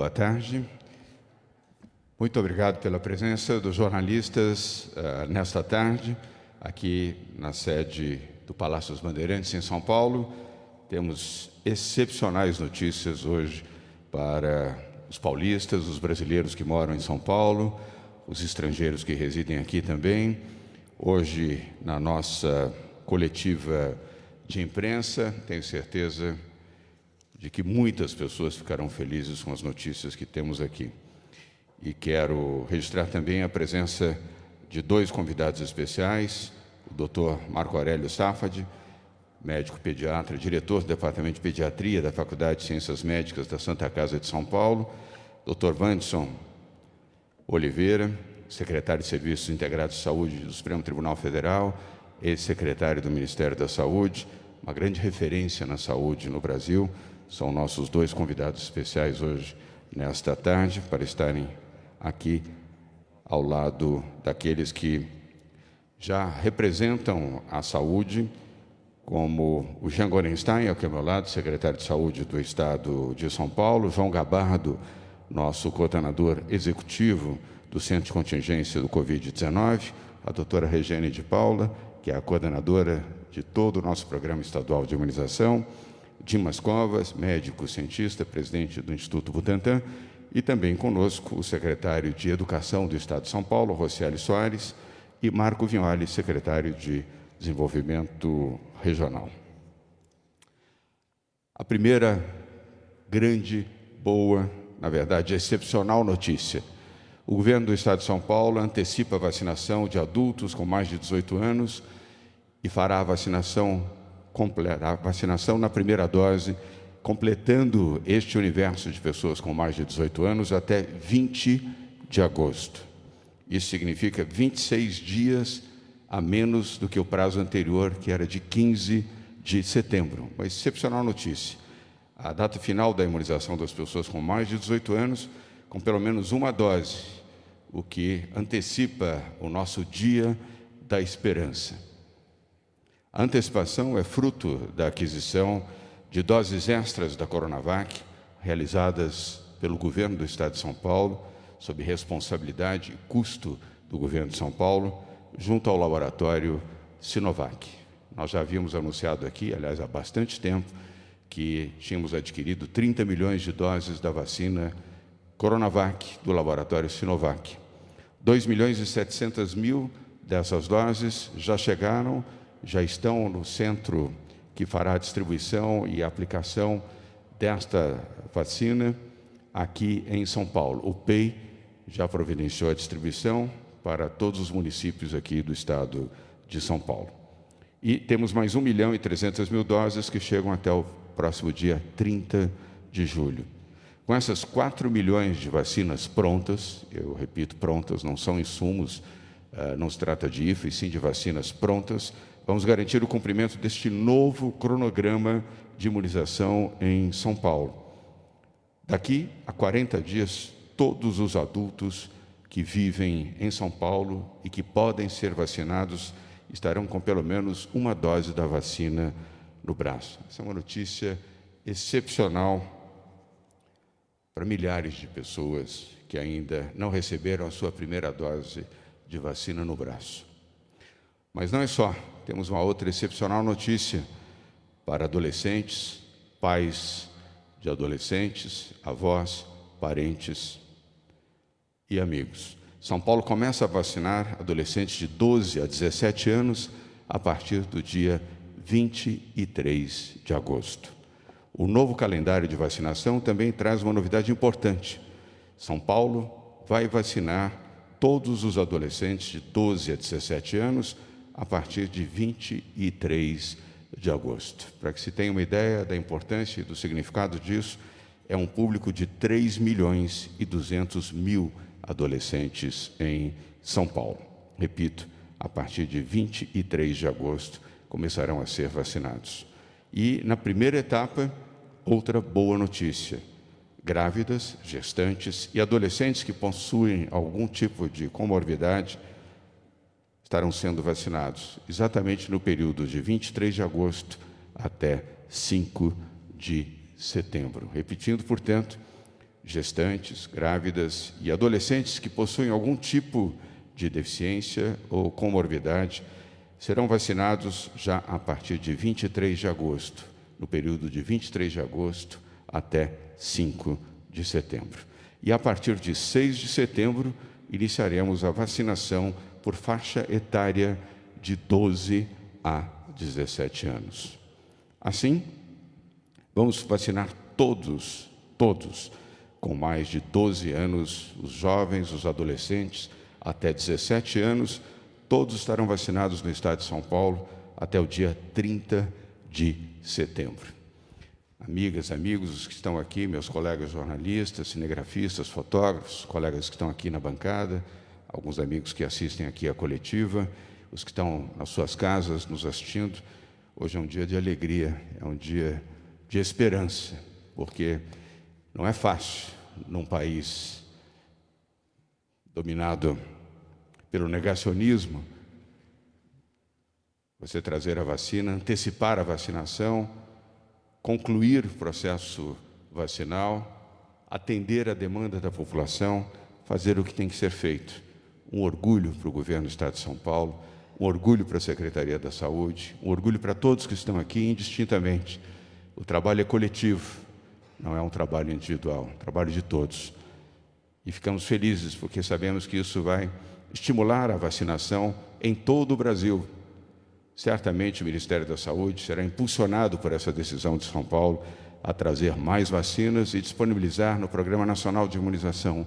Boa tarde. Muito obrigado pela presença dos jornalistas nesta tarde, aqui na sede do Palácio dos Bandeirantes, em São Paulo. Temos excepcionais notícias hoje para os paulistas, os brasileiros que moram em São Paulo, os estrangeiros que residem aqui também. Hoje, na nossa coletiva de imprensa, tenho certeza de que muitas pessoas ficarão felizes com as notícias que temos aqui. E quero registrar também a presença de dois convidados especiais, o Dr. Marco Aurélio Safadi, médico pediatra, diretor do Departamento de Pediatria da Faculdade de Ciências Médicas da Santa Casa de São Paulo, Dr. Wanderson Oliveira, secretário de Serviços Integrados de Saúde do Supremo Tribunal Federal, ex-secretário do Ministério da Saúde, uma grande referência na saúde no Brasil. São nossos dois convidados especiais hoje, nesta tarde, para estarem aqui ao lado daqueles que já representam a saúde, como o Jean Gorenstein, aqui ao meu lado, secretário de Saúde do Estado de São Paulo, João Gabardo, nosso coordenador executivo do Centro de Contingência do Covid-19, a doutora Regiane de Paula, que é a coordenadora de todo o nosso Programa Estadual de Imunização, Dimas Covas, médico cientista, presidente do Instituto Butantan, e também conosco o secretário de Educação do Estado de São Paulo, Rocieli Soares, e Marco Vignoli, secretário de Desenvolvimento Regional. A primeira grande, boa, na verdade, excepcional notícia. O governo do Estado de São Paulo antecipa a vacinação de adultos com mais de 18 anos e fará a vacinação na primeira dose, completando este universo de pessoas com mais de 18 anos até 20 de agosto. Isso significa 26 dias a menos do que o prazo anterior, que era de 15 de setembro. Uma excepcional notícia. A data final da imunização das pessoas com mais de 18 anos, com pelo menos uma dose, o que antecipa o nosso dia da esperança. A antecipação é fruto da aquisição de doses extras da Coronavac, realizadas pelo governo do Estado de São Paulo, sob responsabilidade e custo do governo de São Paulo, junto ao laboratório Sinovac. Nós já havíamos anunciado aqui, aliás, há bastante tempo, que tínhamos adquirido 30 milhões de doses da vacina Coronavac do laboratório Sinovac. 2 milhões e 700 mil dessas doses já chegaram, já estão no centro que fará a distribuição e a aplicação desta vacina aqui em São Paulo. O PEI já providenciou a distribuição para todos os municípios aqui do estado de São Paulo. E temos mais 1 milhão e 300 mil doses que chegam até o próximo dia 30 de julho. Com essas 4 milhões de vacinas prontas, eu repito, prontas, não são insumos, não se trata de IFA, e sim de vacinas prontas, vamos garantir o cumprimento deste novo cronograma de imunização em São Paulo. Daqui a 40 dias, todos os adultos que vivem em São Paulo e que podem ser vacinados estarão com pelo menos uma dose da vacina no braço. Essa é uma notícia excepcional para milhares de pessoas que ainda não receberam a sua primeira dose de vacina no braço. Mas não é só. Temos uma outra excepcional notícia para adolescentes, pais de adolescentes, avós, parentes e amigos. São Paulo começa a vacinar adolescentes de 12 a 17 anos a partir do dia 23 de agosto. O novo calendário de vacinação também traz uma novidade importante. São Paulo vai vacinar todos os adolescentes de 12 a 17 anos a partir de 23 de agosto. Para que se tenha uma ideia da importância e do significado disso, é um público de 3 milhões e 200 mil adolescentes em São Paulo. Repito, a partir de 23 de agosto começarão a ser vacinados. E, na primeira etapa, outra boa notícia. Grávidas, gestantes e adolescentes que possuem algum tipo de comorbidade estarão sendo vacinados exatamente no período de 23 de agosto até 5 de setembro. Repetindo, portanto, gestantes, grávidas e adolescentes que possuem algum tipo de deficiência ou comorbidade serão vacinados já a partir de 23 de agosto, no período de 23 de agosto até 5 de setembro. E a partir de 6 de setembro, iniciaremos a vacinação por faixa etária de 12 a 17 anos. Assim, vamos vacinar todos com mais de 12 anos, os jovens, os adolescentes, até 17 anos, todos estarão vacinados no estado de São Paulo até o dia 30 de setembro. Amigas, amigos, os que estão aqui, meus colegas jornalistas, cinegrafistas, fotógrafos, colegas que estão aqui na bancada, alguns amigos que assistem aqui à coletiva, os que estão nas suas casas nos assistindo, hoje é um dia de alegria, é um dia de esperança, porque não é fácil num país dominado pelo negacionismo você trazer a vacina, antecipar a vacinação, concluir o processo vacinal, atender a demanda da população, fazer o que tem que ser feito. Um orgulho para o governo do Estado de São Paulo, um orgulho para a Secretaria da Saúde, um orgulho para todos que estão aqui indistintamente. O trabalho é coletivo, não é um trabalho individual, é um trabalho de todos. E ficamos felizes porque sabemos que isso vai estimular a vacinação em todo o Brasil. Certamente o Ministério da Saúde será impulsionado por essa decisão de São Paulo a trazer mais vacinas e disponibilizar no Programa Nacional de Imunização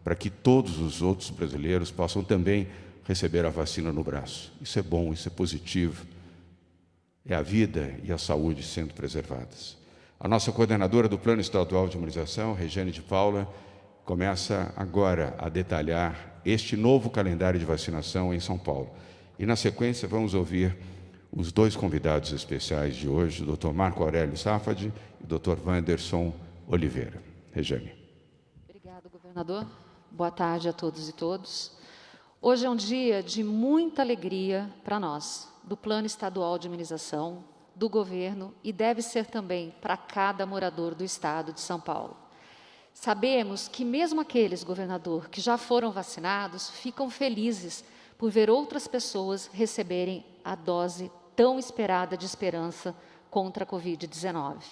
para que todos os outros brasileiros possam também receber a vacina no braço. Isso é bom, isso é positivo. É a vida e a saúde sendo preservadas. A nossa coordenadora do Plano Estadual de Imunização, Regiane de Paula, começa agora a detalhar este novo calendário de vacinação em São Paulo. E, na sequência, vamos ouvir os dois convidados especiais de hoje, o Dr. Marco Aurélio Safadi e o Dr. Wanderson Oliveira. Regiane. Obrigada, governador. Boa tarde a todos e todas. Hoje é um dia de muita alegria para nós, do Plano Estadual de Imunização, do governo, e deve ser também para cada morador do estado de São Paulo. Sabemos que mesmo aqueles, governador, que já foram vacinados, ficam felizes por ver outras pessoas receberem a dose tão esperada de esperança contra a Covid-19.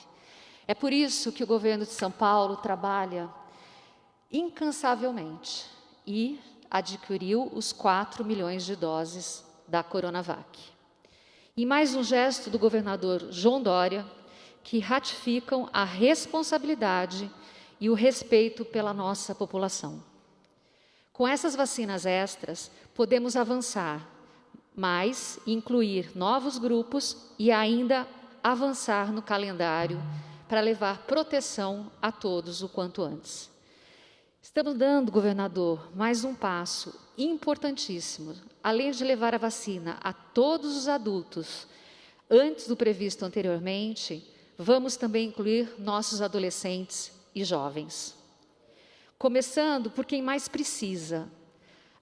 É por isso que o governo de São Paulo trabalha incansavelmente e adquiriu os 4 milhões de doses da Coronavac. E mais um gesto do governador João Dória, que ratificam a responsabilidade e o respeito pela nossa população. Com essas vacinas extras, podemos avançar mais, incluir novos grupos e ainda avançar no calendário para levar proteção a todos o quanto antes. Estamos dando, governador, mais um passo importantíssimo. Além de levar a vacina a todos os adultos, antes do previsto anteriormente, vamos também incluir nossos adolescentes e jovens. Começando por quem mais precisa,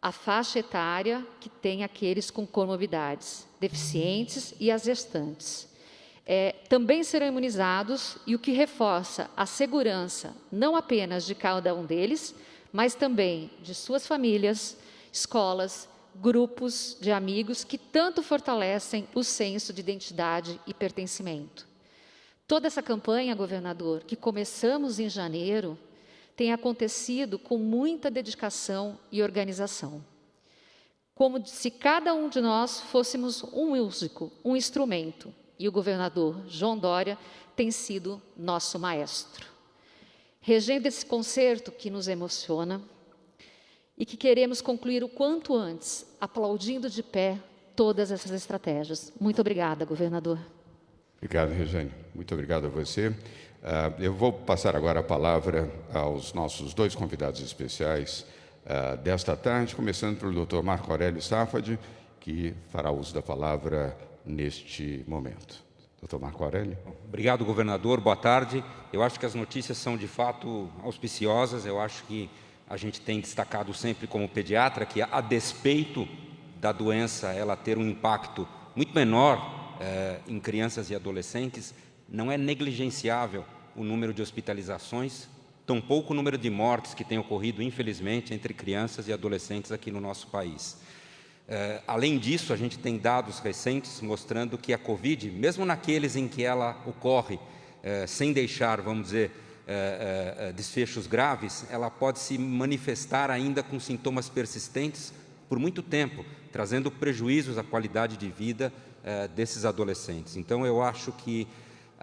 a faixa etária que tem aqueles com comorbidades, deficientes e as gestantes. Também serão imunizados, e o que reforça a segurança não apenas de cada um deles, mas também de suas famílias, escolas, grupos de amigos que tanto fortalecem o senso de identidade e pertencimento. Toda essa campanha, governador, que começamos em janeiro, tem acontecido com muita dedicação e organização. Como se cada um de nós fôssemos um músico, um instrumento, e o governador João Dória tem sido nosso maestro. Regendo esse concerto que nos emociona e que queremos concluir o quanto antes, aplaudindo de pé todas essas estratégias. Muito obrigada, governador. Obrigado, Regiane. Muito obrigado a você. Eu vou passar agora a palavra aos nossos dois convidados especiais desta tarde, começando pelo Dr. Marco Aurélio Safadi, que fará uso da palavra neste momento. Dr. Marco Aurélio. Obrigado, governador. Boa tarde. Eu acho que as notícias são, de fato, auspiciosas. Eu acho que a gente tem destacado sempre como pediatra que, a despeito da doença ela ter um impacto muito menor em crianças e adolescentes, não é negligenciável o número de hospitalizações tampouco o número de mortes que tem ocorrido, infelizmente, entre crianças e adolescentes aqui no nosso país. Além disso, a gente tem dados recentes mostrando que a Covid, mesmo naqueles em que ela ocorre, sem deixar, vamos dizer, desfechos graves, ela pode se manifestar ainda com sintomas persistentes por muito tempo, trazendo prejuízos à qualidade de vida desses adolescentes. Então, eu acho que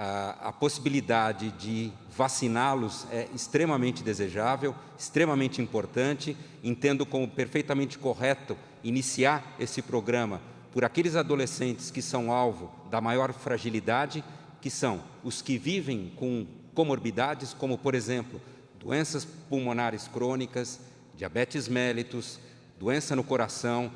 a possibilidade de vaciná-los é extremamente desejável, extremamente importante. Entendo como perfeitamente correto iniciar esse programa por aqueles adolescentes que são alvo da maior fragilidade, que são os que vivem com comorbidades, como, por exemplo, doenças pulmonares crônicas, diabetes mellitus, doença no coração,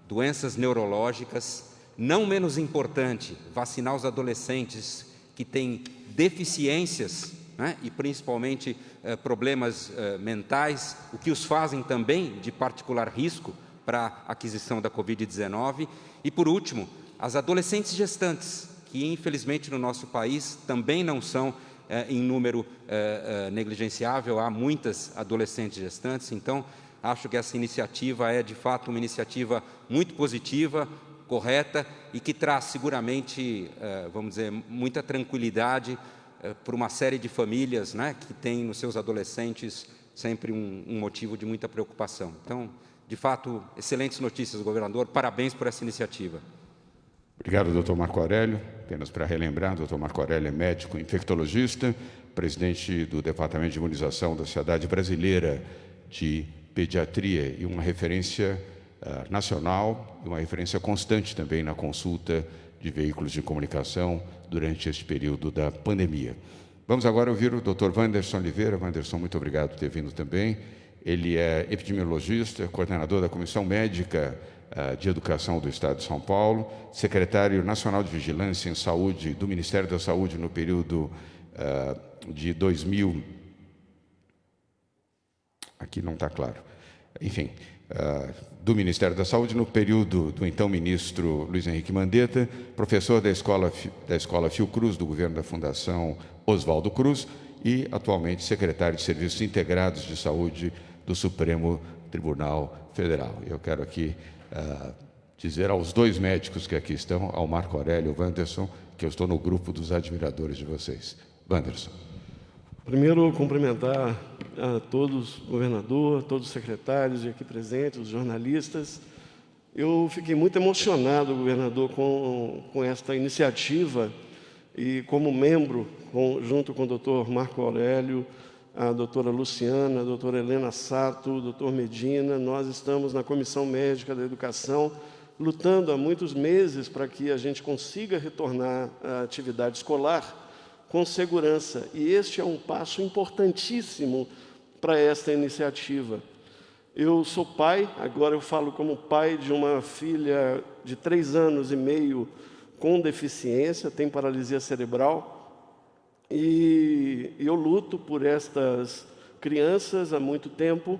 doenças neurológicas. Não menos importante, vacinar os adolescentes que têm deficiências, né, e principalmente problemas mentais, o que os fazem também de particular risco para a aquisição da Covid-19. E, por último, as adolescentes gestantes, que infelizmente no nosso país também não são em número negligenciável, há muitas adolescentes gestantes. Então, acho que essa iniciativa é de fato uma iniciativa muito positiva, correta e que traz seguramente, vamos dizer, muita tranquilidade para uma série de famílias, né, que tem nos seus adolescentes sempre um motivo de muita preocupação. Então, de fato, excelentes notícias, governador. Parabéns por essa iniciativa. Obrigado, doutor Marco Aurélio. Apenas para relembrar, doutor Marco Aurélio é médico infectologista, presidente do Departamento de Imunização da Sociedade Brasileira de Pediatria e uma referência nacional e uma referência constante também na consulta de veículos de comunicação durante este período da pandemia. Vamos agora ouvir o doutor Wanderson Oliveira. Wanderson, muito obrigado por ter vindo também. Ele é epidemiologista, coordenador da Comissão Médica de Educação do Estado de São Paulo, secretário nacional de Vigilância em Saúde do Ministério da Saúde no período de 2000... Aqui não está claro. Enfim, do Ministério da Saúde no período do então ministro Luiz Henrique Mandetta, professor da Escola Fiocruz do governo da Fundação Oswaldo Cruz e atualmente secretário de Serviços Integrados de Saúde do Supremo Tribunal Federal. Eu quero aqui dizer aos dois médicos que aqui estão, ao Marco Aurélio e ao Wanderson, que eu estou no grupo dos admiradores de vocês. Wanderson. Primeiro, cumprimentar a todos, governador, todos os secretários aqui presentes, os jornalistas. Eu fiquei muito emocionado, governador, com esta iniciativa e como membro, junto com o doutor Marco Aurélio, a doutora Luciana, a doutora Helena Sato, o doutor Medina, nós estamos na Comissão Médica da Educação, lutando há muitos meses para que a gente consiga retornar à atividade escolar com segurança. E este é um passo importantíssimo para esta iniciativa. Eu sou pai, agora eu falo como pai de uma filha de 3 anos e meio com deficiência, tem paralisia cerebral, e eu luto por estas crianças há muito tempo,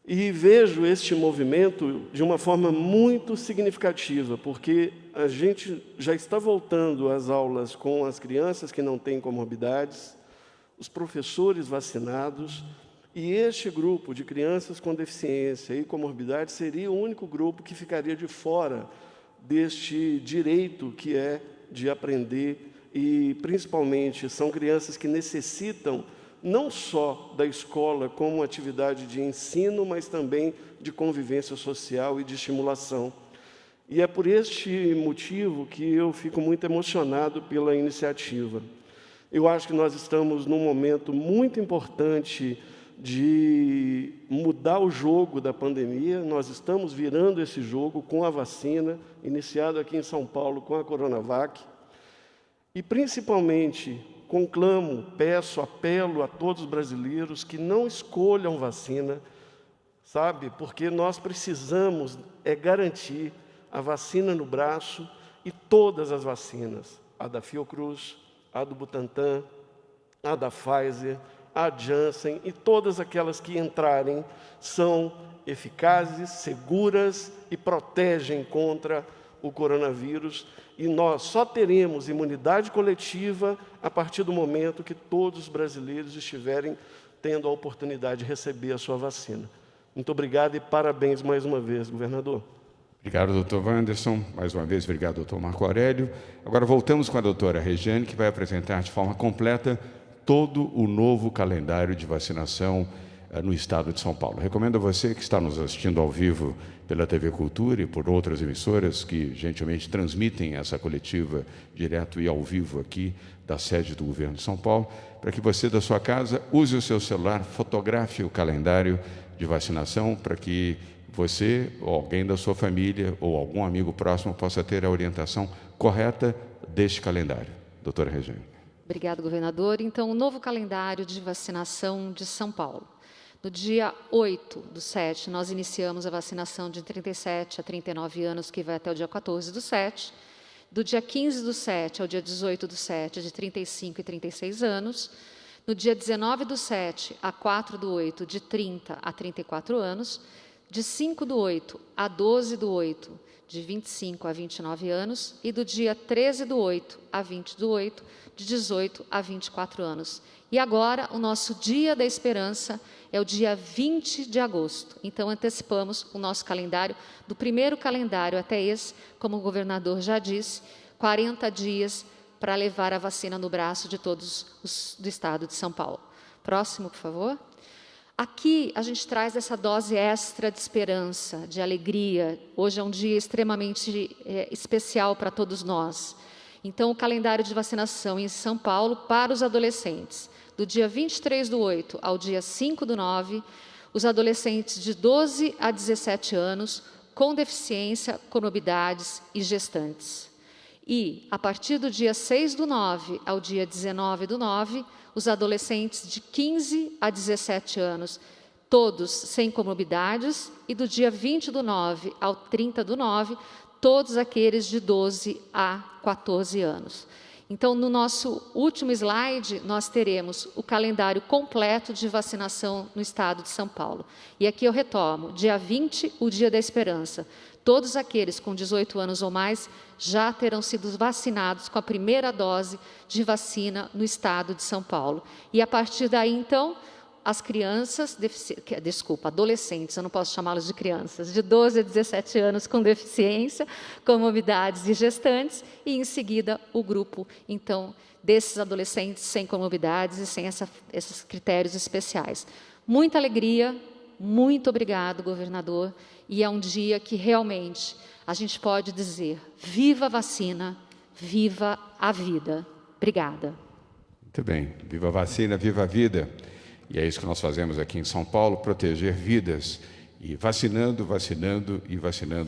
e vejo este movimento de uma forma muito significativa, porque a gente já está voltando às aulas com as crianças que não têm comorbidades, os professores vacinados, e este grupo de crianças com deficiência e comorbidade seria o único grupo que ficaria de fora deste direito que é de aprender, e principalmente são crianças que necessitam não só da escola como atividade de ensino, mas também de convivência social e de estimulação. E é por este motivo que eu fico muito emocionado pela iniciativa. Eu acho que nós estamos num momento muito importante de mudar o jogo da pandemia. Nós estamos virando esse jogo com a vacina, iniciado aqui em São Paulo com a Coronavac, e principalmente conclamo, peço, apelo a todos os brasileiros que não escolham vacina, sabe? Porque nós precisamos garantir a vacina no braço e todas as vacinas, a da Fiocruz, a do Butantan, a da Pfizer, a Janssen e todas aquelas que entrarem são eficazes, seguras e protegem contra o coronavírus, e nós só teremos imunidade coletiva a partir do momento que todos os brasileiros estiverem tendo a oportunidade de receber a sua vacina. Muito obrigado e parabéns mais uma vez, governador. Obrigado, doutor Wanderson. Mais uma vez, obrigado, doutor Marco Aurélio. Agora voltamos com a doutora Regiane, que vai apresentar de forma completa todo o novo calendário de vacinação no estado de São Paulo. Recomendo a você que está nos assistindo ao vivo pela TV Cultura e por outras emissoras que gentilmente transmitem essa coletiva direto e ao vivo aqui da sede do governo de São Paulo, para que você da sua casa use o seu celular, fotografe o calendário de vacinação para que você ou alguém da sua família ou algum amigo próximo possa ter a orientação correta deste calendário. Doutora Regiane. Obrigado, governador. Então, o novo calendário de vacinação de São Paulo. No dia 8/7, nós iniciamos a vacinação de 37 a 39 anos, que vai até o dia 14/7. Do dia 15/7 ao dia 18/7, de 35 e 36 anos. No dia 19/7 a 4/8, de 30 a 34 anos. De 5/8 a 12/8, de 25 a 29 anos. E do dia 13/8 a 20/8, de 18 a 24 anos. E agora, o nosso Dia da Esperança é o dia 20 de agosto. Então, antecipamos o nosso calendário, do primeiro calendário até esse, como o governador já disse, 40 dias para levar a vacina no braço de todos os do estado de São Paulo. Próximo, por favor. Aqui, a gente traz essa dose extra de esperança, de alegria. Hoje é um dia extremamente especial para todos nós. Então, o calendário de vacinação em São Paulo para os adolescentes. Do dia 23/8 ao dia 5/9, os adolescentes de 12 a 17 anos com deficiência, comorbidades e gestantes. E, a partir do dia 6/9 ao dia 19/9, os adolescentes de 15 a 17 anos, todos sem comorbidades, e do dia 20/9 ao 30/9, todos aqueles de 12 a 14 anos. Então, no nosso último slide, nós teremos o calendário completo de vacinação no estado de São Paulo. E aqui eu retomo, dia 20, o Dia da Esperança. Todos aqueles com 18 anos ou mais já terão sido vacinados com a primeira dose de vacina no estado de São Paulo. E a partir daí, então, as crianças, adolescentes, eu não posso chamá-los de crianças, de 12 a 17 anos com deficiência, comorbidades e gestantes, e em seguida o grupo, então, desses adolescentes sem comorbidades e sem esses critérios especiais. Muita alegria, muito obrigado, governador, e é um dia que realmente a gente pode dizer, viva a vacina, viva a vida. Obrigada. Muito bem, viva a vacina, viva a vida. E é isso que nós fazemos aqui em São Paulo, proteger vidas e vacinando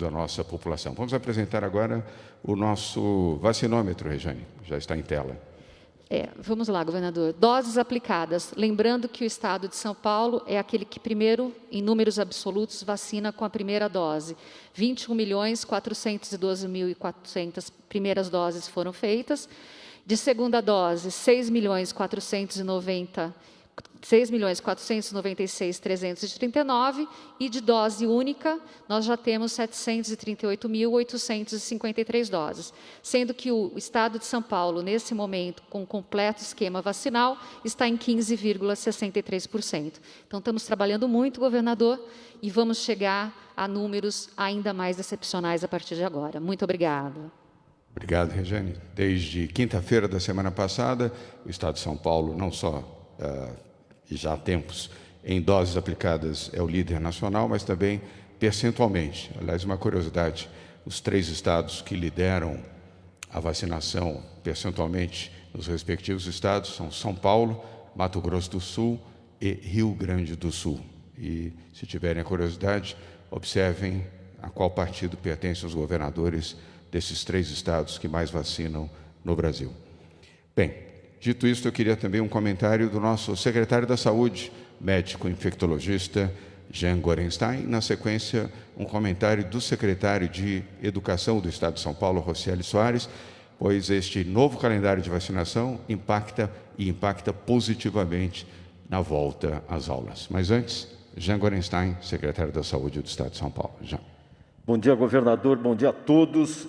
a nossa população. Vamos apresentar agora o nosso vacinômetro, Regiane, já está em tela. Vamos lá, governador. Doses aplicadas. Lembrando que o estado de São Paulo é aquele que primeiro, em números absolutos, vacina com a primeira dose. 21.412.400 primeiras doses foram feitas. De segunda dose, 6.496.339, e de dose única, nós já temos 738.853 doses, sendo que o estado de São Paulo, nesse momento, com completo esquema vacinal, está em 15,63%. Então, estamos trabalhando muito, governador, e vamos chegar a números ainda mais excepcionais a partir de agora. Muito obrigada. Obrigado, Regiane. Desde quinta-feira da semana passada, o estado de São Paulo, não só e já há tempos, em doses aplicadas é o líder nacional, mas também percentualmente. Aliás, uma curiosidade, os 3 estados que lideram a vacinação percentualmente nos respectivos estados são São Paulo, Mato Grosso do Sul e Rio Grande do Sul. E, se tiverem a curiosidade, observem a qual partido pertencem os governadores desses 3 estados que mais vacinam no Brasil. Bem, dito isso, eu queria também um comentário do nosso secretário da Saúde, médico infectologista, Jean Gorenstein. Na sequência, um comentário do secretário de Educação do Estado de São Paulo, Rocieli Soares, pois este novo calendário de vacinação impacta positivamente na volta às aulas. Mas antes, Jean Gorenstein, secretário da Saúde do Estado de São Paulo. Jean. Bom dia, governador, bom dia a todos.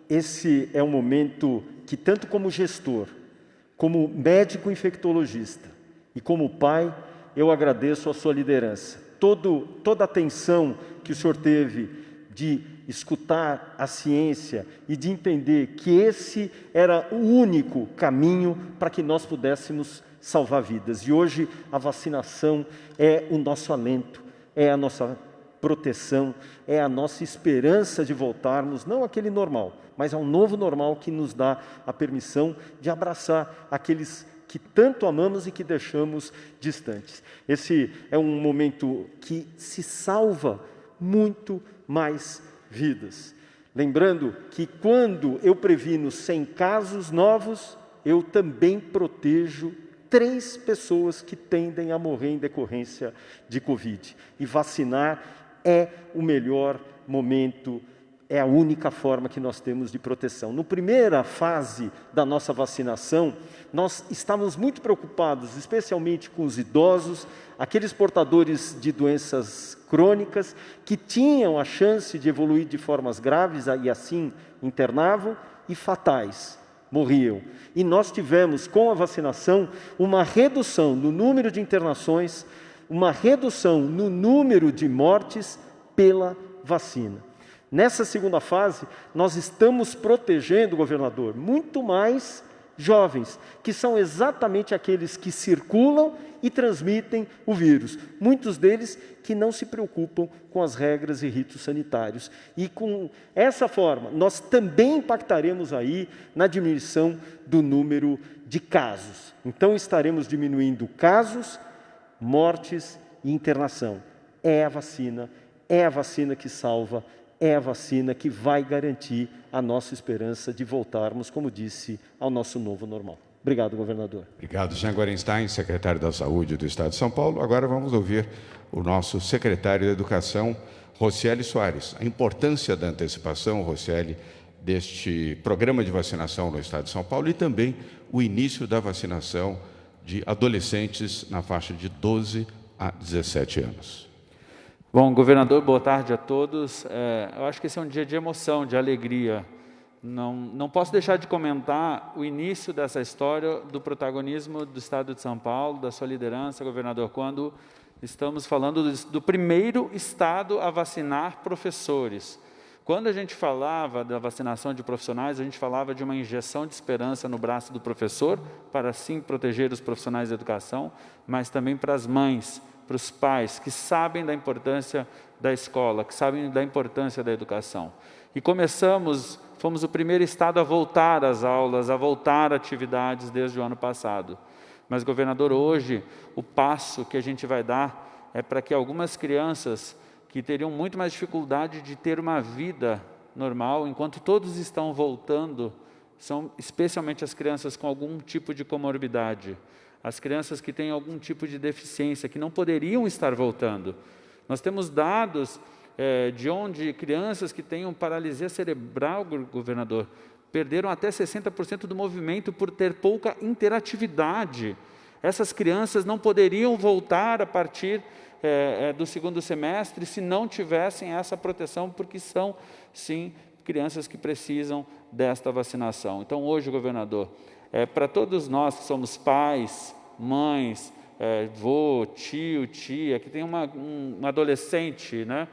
Esse é um momento que, tanto como gestor, como médico infectologista e como pai, eu agradeço a sua liderança. Toda a atenção que o senhor teve de escutar a ciência e de entender que esse era o único caminho para que nós pudéssemos salvar vidas. E hoje a vacinação é o nosso alento, é a nossa proteção, é a nossa esperança de voltarmos, não àquele normal, mas ao novo normal que nos dá a permissão de abraçar aqueles que tanto amamos e que deixamos distantes. Esse é um momento que se salva muito mais vidas. Lembrando que quando eu previno 100 casos novos, eu também protejo 3 pessoas que tendem a morrer em decorrência de Covid. E vacinar é o melhor momento, é a única forma que nós temos de proteção. Na primeira fase da nossa vacinação, nós estávamos muito preocupados, especialmente com os idosos, aqueles portadores de doenças crônicas, que tinham a chance de evoluir de formas graves e assim internavam, e fatais, morriam. E nós tivemos, com a vacinação, uma redução no número de internações, uma redução no número de mortes pela vacina. Nessa segunda fase, nós estamos protegendo, governador, muito mais jovens, que são exatamente aqueles que circulam e transmitem o vírus. Muitos deles que não se preocupam com as regras e ritos sanitários. E com essa forma, nós também impactaremos aí na diminuição do número de casos. Então, estaremos diminuindo casos, mortes e internação. É a vacina que salva, é a vacina que vai garantir a nossa esperança de voltarmos, como disse, ao nosso novo normal. Obrigado, governador. Obrigado, Jean Gorenstein, secretário da Saúde do Estado de São Paulo. Agora vamos ouvir o nosso secretário da Educação, Rocieli Soares. A importância da antecipação, Rocieli, deste programa de vacinação no Estado de São Paulo e também o início da vacinação de adolescentes na faixa de 12 a 17 anos. Bom, governador, boa tarde a todos. Eu acho que esse é um dia de emoção, de alegria. Não posso deixar de comentar o início dessa história do protagonismo do Estado de São Paulo, da sua liderança, governador, quando estamos falando do primeiro Estado a vacinar professores. Quando a gente falava da vacinação de profissionais, a gente falava de uma injeção de esperança no braço do professor, para assim proteger os profissionais da educação, mas também para as mães, para os pais que sabem da importância da escola, que sabem da importância da educação. E fomos o primeiro Estado a voltar às aulas, a voltar a atividades desde o ano passado. Mas, governador, hoje o passo que a gente vai dar é para que algumas crianças que teriam muito mais dificuldade de ter uma vida normal, enquanto todos estão voltando, são especialmente as crianças com algum tipo de comorbidade, as crianças que têm algum tipo de deficiência, que não poderiam estar voltando. Nós temos dados de onde crianças que têm paralisia cerebral, governador, perderam até 60% do movimento por ter pouca interatividade. Essas crianças não poderiam voltar a partir do segundo semestre se não tivessem essa proteção, porque são, sim, crianças que precisam desta vacinação. Então, hoje, governador, para todos nós que somos pais, mães, vô, tio, tia, que tem um adolescente, né,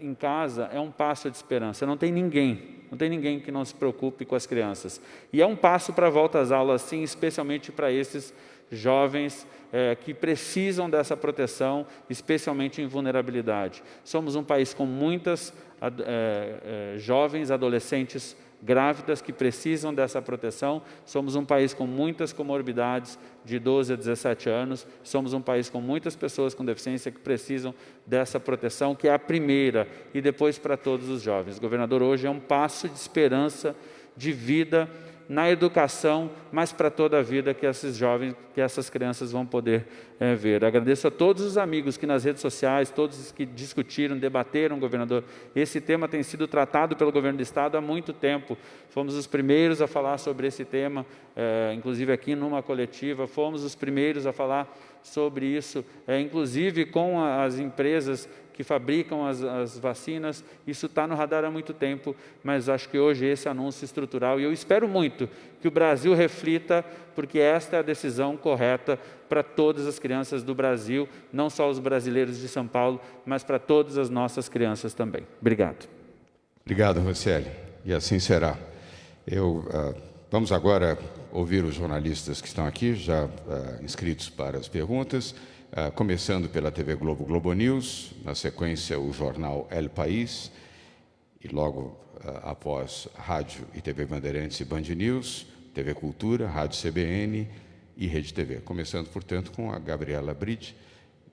em casa, é um passo de esperança. Não tem ninguém que não se preocupe com as crianças. E é um passo para a volta às aulas, sim, especialmente para esses jovens que precisam dessa proteção, especialmente em vulnerabilidade. Somos um país com muitas jovens, adolescentes grávidas que precisam dessa proteção. Somos um país com muitas comorbidades de 12 a 17 anos. Somos um país com muitas pessoas com deficiência que precisam dessa proteção, que é a primeira, e depois para todos os jovens. Governador, hoje é um passo de esperança, de vida na educação, mas para toda a vida que esses jovens, que essas crianças vão poder ver. Agradeço a todos os amigos que nas redes sociais, todos os que discutiram, debateram, governador. Esse tema tem sido tratado pelo governo do Estado há muito tempo. Fomos os primeiros a falar sobre esse tema, inclusive aqui numa coletiva, fomos os primeiros a falar sobre isso, inclusive com as empresas que fabricam as vacinas. Isso está no radar há muito tempo, mas acho que hoje esse anúncio estrutural, e eu espero muito que o Brasil reflita, porque esta é a decisão correta para todas as crianças do Brasil, não só os brasileiros de São Paulo, mas para todas as nossas crianças também. Obrigado. Obrigado, Roseli. E assim será. Vamos agora ouvir os jornalistas que estão aqui, já inscritos para as perguntas, começando pela TV Globo, Globo News, na sequência o jornal El País, e logo após Rádio e TV Bandeirantes e Band News, TV Cultura, Rádio CBN e Rede TV. Começando, portanto, com a Gabriela Bride,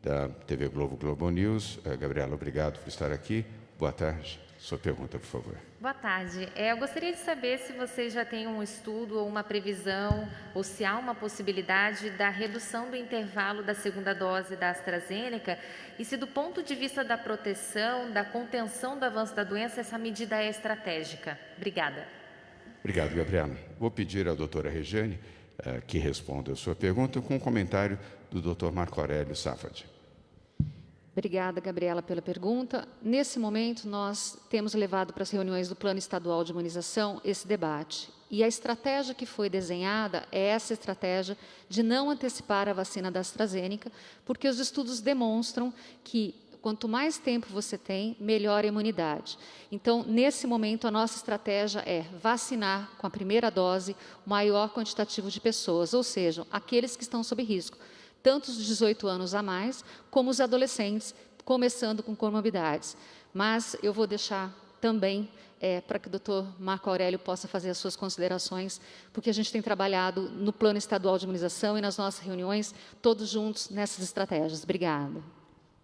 da TV Globo, Globo News. Gabriela, obrigado por estar aqui. Boa tarde. Sua pergunta, por favor. Boa tarde. Eu gostaria de saber se você já tem um estudo ou uma previsão, ou se há uma possibilidade da redução do intervalo da segunda dose da AstraZeneca e se, do ponto de vista da proteção, da contenção do avanço da doença, essa medida é estratégica. Obrigada. Obrigado, Gabriela. Vou pedir à doutora Regiane que responda a sua pergunta com um comentário do Dr. Marco Aurélio Safadi. Obrigada, Gabriela, pela pergunta. Nesse momento, nós temos levado para as reuniões do Plano Estadual de Imunização esse debate. E a estratégia que foi desenhada é essa estratégia de não antecipar a vacina da AstraZeneca, porque os estudos demonstram que quanto mais tempo você tem, melhor a imunidade. Então, nesse momento, a nossa estratégia é vacinar com a primeira dose o maior quantitativo de pessoas, ou seja, aqueles que estão sob risco, tanto os de 18 anos a mais, como os adolescentes, começando com comorbidades. Mas eu vou deixar também para que o doutor Marco Aurélio possa fazer as suas considerações, porque a gente tem trabalhado no Plano Estadual de Imunização e nas nossas reuniões, todos juntos nessas estratégias. Obrigada.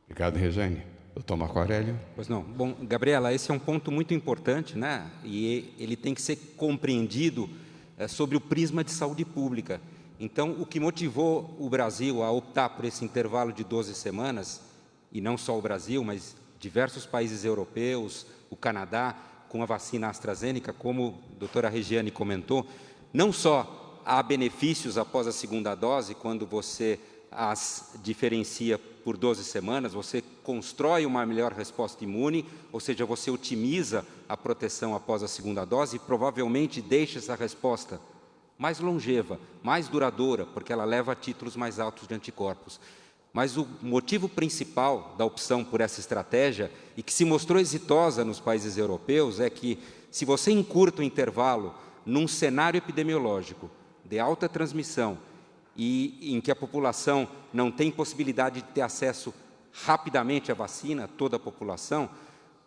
Obrigado, Regiane. Doutor Marco Aurélio. Pois não. Bom, Gabriela, esse é um ponto muito importante, né? E ele tem que ser compreendido sobre o prisma de saúde pública. Então, o que motivou o Brasil a optar por esse intervalo de 12 semanas, e não só o Brasil, mas diversos países europeus, o Canadá, com a vacina AstraZeneca, como a doutora Regiane comentou, não só há benefícios após a segunda dose, quando você as diferencia por 12 semanas, você constrói uma melhor resposta imune, ou seja, você otimiza a proteção após a segunda dose e provavelmente deixa essa resposta mais longeva, mais duradoura, porque ela leva a títulos mais altos de anticorpos. Mas o motivo principal da opção por essa estratégia, e que se mostrou exitosa nos países europeus, é que se você encurta o intervalo num cenário epidemiológico de alta transmissão e em que a população não tem possibilidade de ter acesso rapidamente à vacina, toda a população,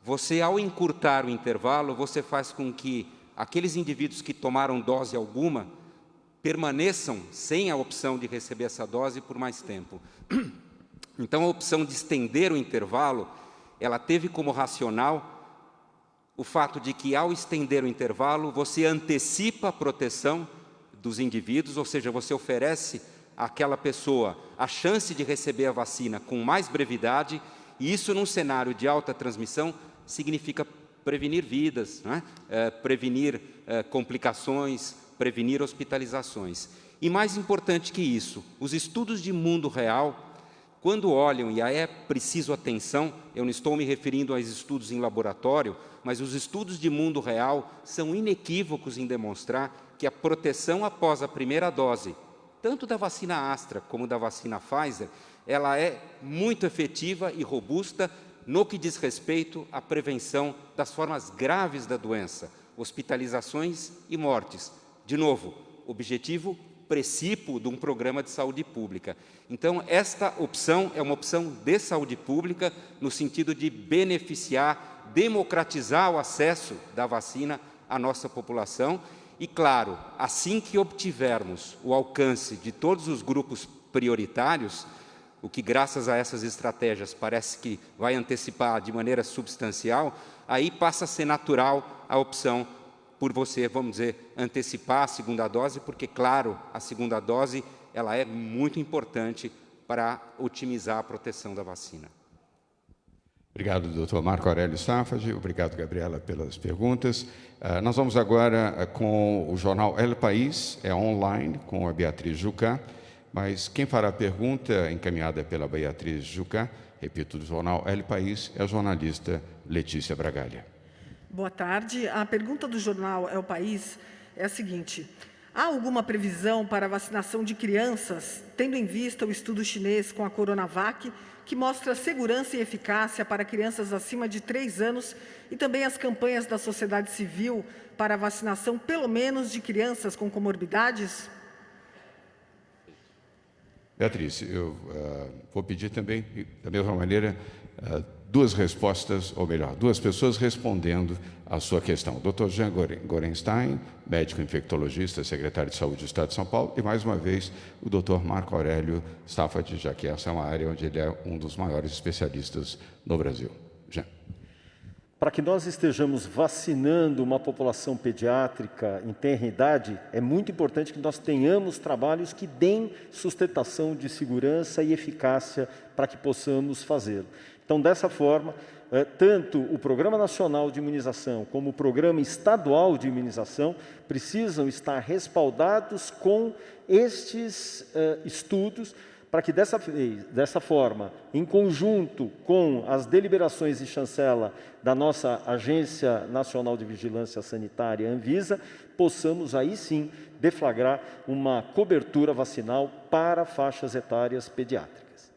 você, ao encurtar o intervalo, você faz com que aqueles indivíduos que tomaram dose alguma permaneçam sem a opção de receber essa dose por mais tempo. Então, a opção de estender o intervalo, ela teve como racional o fato de que, ao estender o intervalo, você antecipa a proteção dos indivíduos, ou seja, você oferece àquela pessoa a chance de receber a vacina com mais brevidade, e isso, num cenário de alta transmissão, significa prevenir vidas, né? Prevenir complicações, prevenir hospitalizações. E mais importante que isso, os estudos de mundo real, quando olham, e aí é preciso atenção, eu não estou me referindo aos estudos em laboratório, mas os estudos de mundo real são inequívocos em demonstrar que a proteção após a primeira dose, tanto da vacina Astra como da vacina Pfizer, ela é muito efetiva e robusta no que diz respeito à prevenção das formas graves da doença, hospitalizações e mortes. De novo, objetivo precípuo de um programa de saúde pública. Então, esta opção é uma opção de saúde pública no sentido de beneficiar, democratizar o acesso da vacina à nossa população e, claro, assim que obtivermos o alcance de todos os grupos prioritários, o que, graças a essas estratégias, parece que vai antecipar de maneira substancial, aí passa a ser natural a opção por você, vamos dizer, antecipar a segunda dose, porque, claro, a segunda dose ela é muito importante para otimizar a proteção da vacina. Obrigado, doutor Marco Aurélio Safadi. Obrigado, Gabriela, pelas perguntas. Nós vamos agora com o jornal El País, é online, com a Beatriz Jucá. Mas quem fará a pergunta, encaminhada pela Beatriz Jucá, repito, do jornal El País, é a jornalista Letícia Bragalha. Boa tarde. A pergunta do jornal El País é a seguinte: há alguma previsão para a vacinação de crianças, tendo em vista o estudo chinês com a Coronavac, que mostra segurança e eficácia para crianças acima de 3 anos, e também as campanhas da sociedade civil para a vacinação, pelo menos, de crianças com comorbidades? Beatriz, eu vou pedir também, da mesma maneira, duas respostas, ou melhor, duas pessoas respondendo à sua questão. O Dr. Jean Gorenstein, médico infectologista, secretário de Saúde do Estado de São Paulo, e, mais uma vez, o Dr. Marco Aurélio Stafford, já que essa é uma área onde ele é um dos maiores especialistas no Brasil. Jean. Para que nós estejamos vacinando uma população pediátrica em tenra idade, é muito importante que nós tenhamos trabalhos que deem sustentação de segurança e eficácia para que possamos fazê-lo. Então, dessa forma, tanto o Programa Nacional de Imunização como o Programa Estadual de Imunização precisam estar respaldados com estes estudos, para que dessa forma, em conjunto com as deliberações e chancela da nossa Agência Nacional de Vigilância Sanitária, Anvisa, possamos aí sim deflagrar uma cobertura vacinal para faixas etárias pediátricas.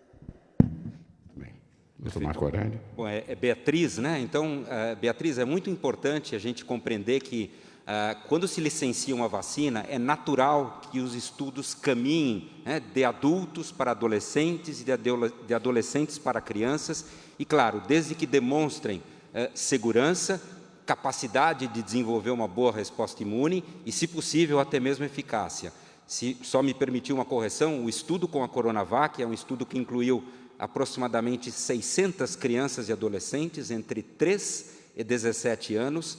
Bem, doutor Marco Aurélio. Bom, é Beatriz, né? Então, Beatriz, é muito importante a gente compreender que quando se licencia uma vacina, é natural que os estudos caminhem, né, de adultos para adolescentes e de adolescentes para crianças, e claro, desde que demonstrem segurança, capacidade de desenvolver uma boa resposta imune e, se possível, até mesmo eficácia. Se só me permitir uma correção, o estudo com a Coronavac é um estudo que incluiu aproximadamente 600 crianças e adolescentes entre 3 e 17 anos,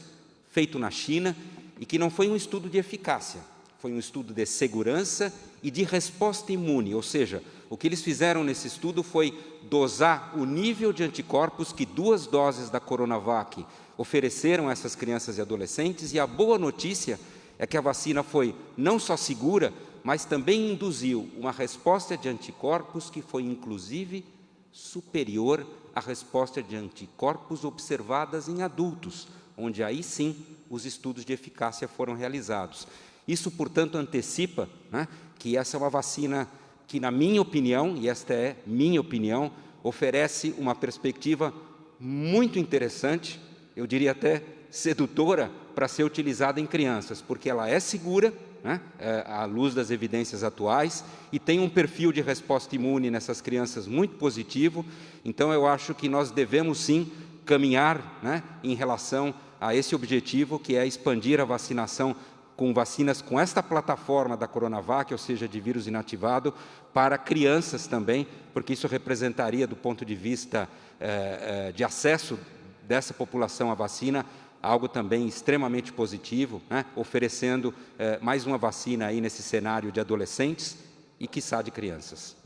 feito na China, e que não foi um estudo de eficácia, foi um estudo de segurança e de resposta imune, ou seja, o que eles fizeram nesse estudo foi dosar o nível de anticorpos que 2 doses da Coronavac ofereceram a essas crianças e adolescentes, e a boa notícia é que a vacina foi não só segura, mas também induziu uma resposta de anticorpos que foi, inclusive, superior à resposta de anticorpos observadas em adultos, onde aí sim os estudos de eficácia foram realizados. Isso, portanto, antecipa, né, que essa é uma vacina que, na minha opinião, e esta é minha opinião, oferece uma perspectiva muito interessante, eu diria até sedutora, para ser utilizada em crianças, porque ela é segura, né, à luz das evidências atuais, e tem um perfil de resposta imune nessas crianças muito positivo. Então, eu acho que nós devemos, sim, caminhar, né, em relação a esse objetivo, que é expandir a vacinação com vacinas com esta plataforma da Coronavac, ou seja, de vírus inativado, para crianças também, porque isso representaria, do ponto de vista de acesso dessa população à vacina, algo também extremamente positivo, né, oferecendo mais uma vacina aí nesse cenário de adolescentes e, quiçá, de crianças.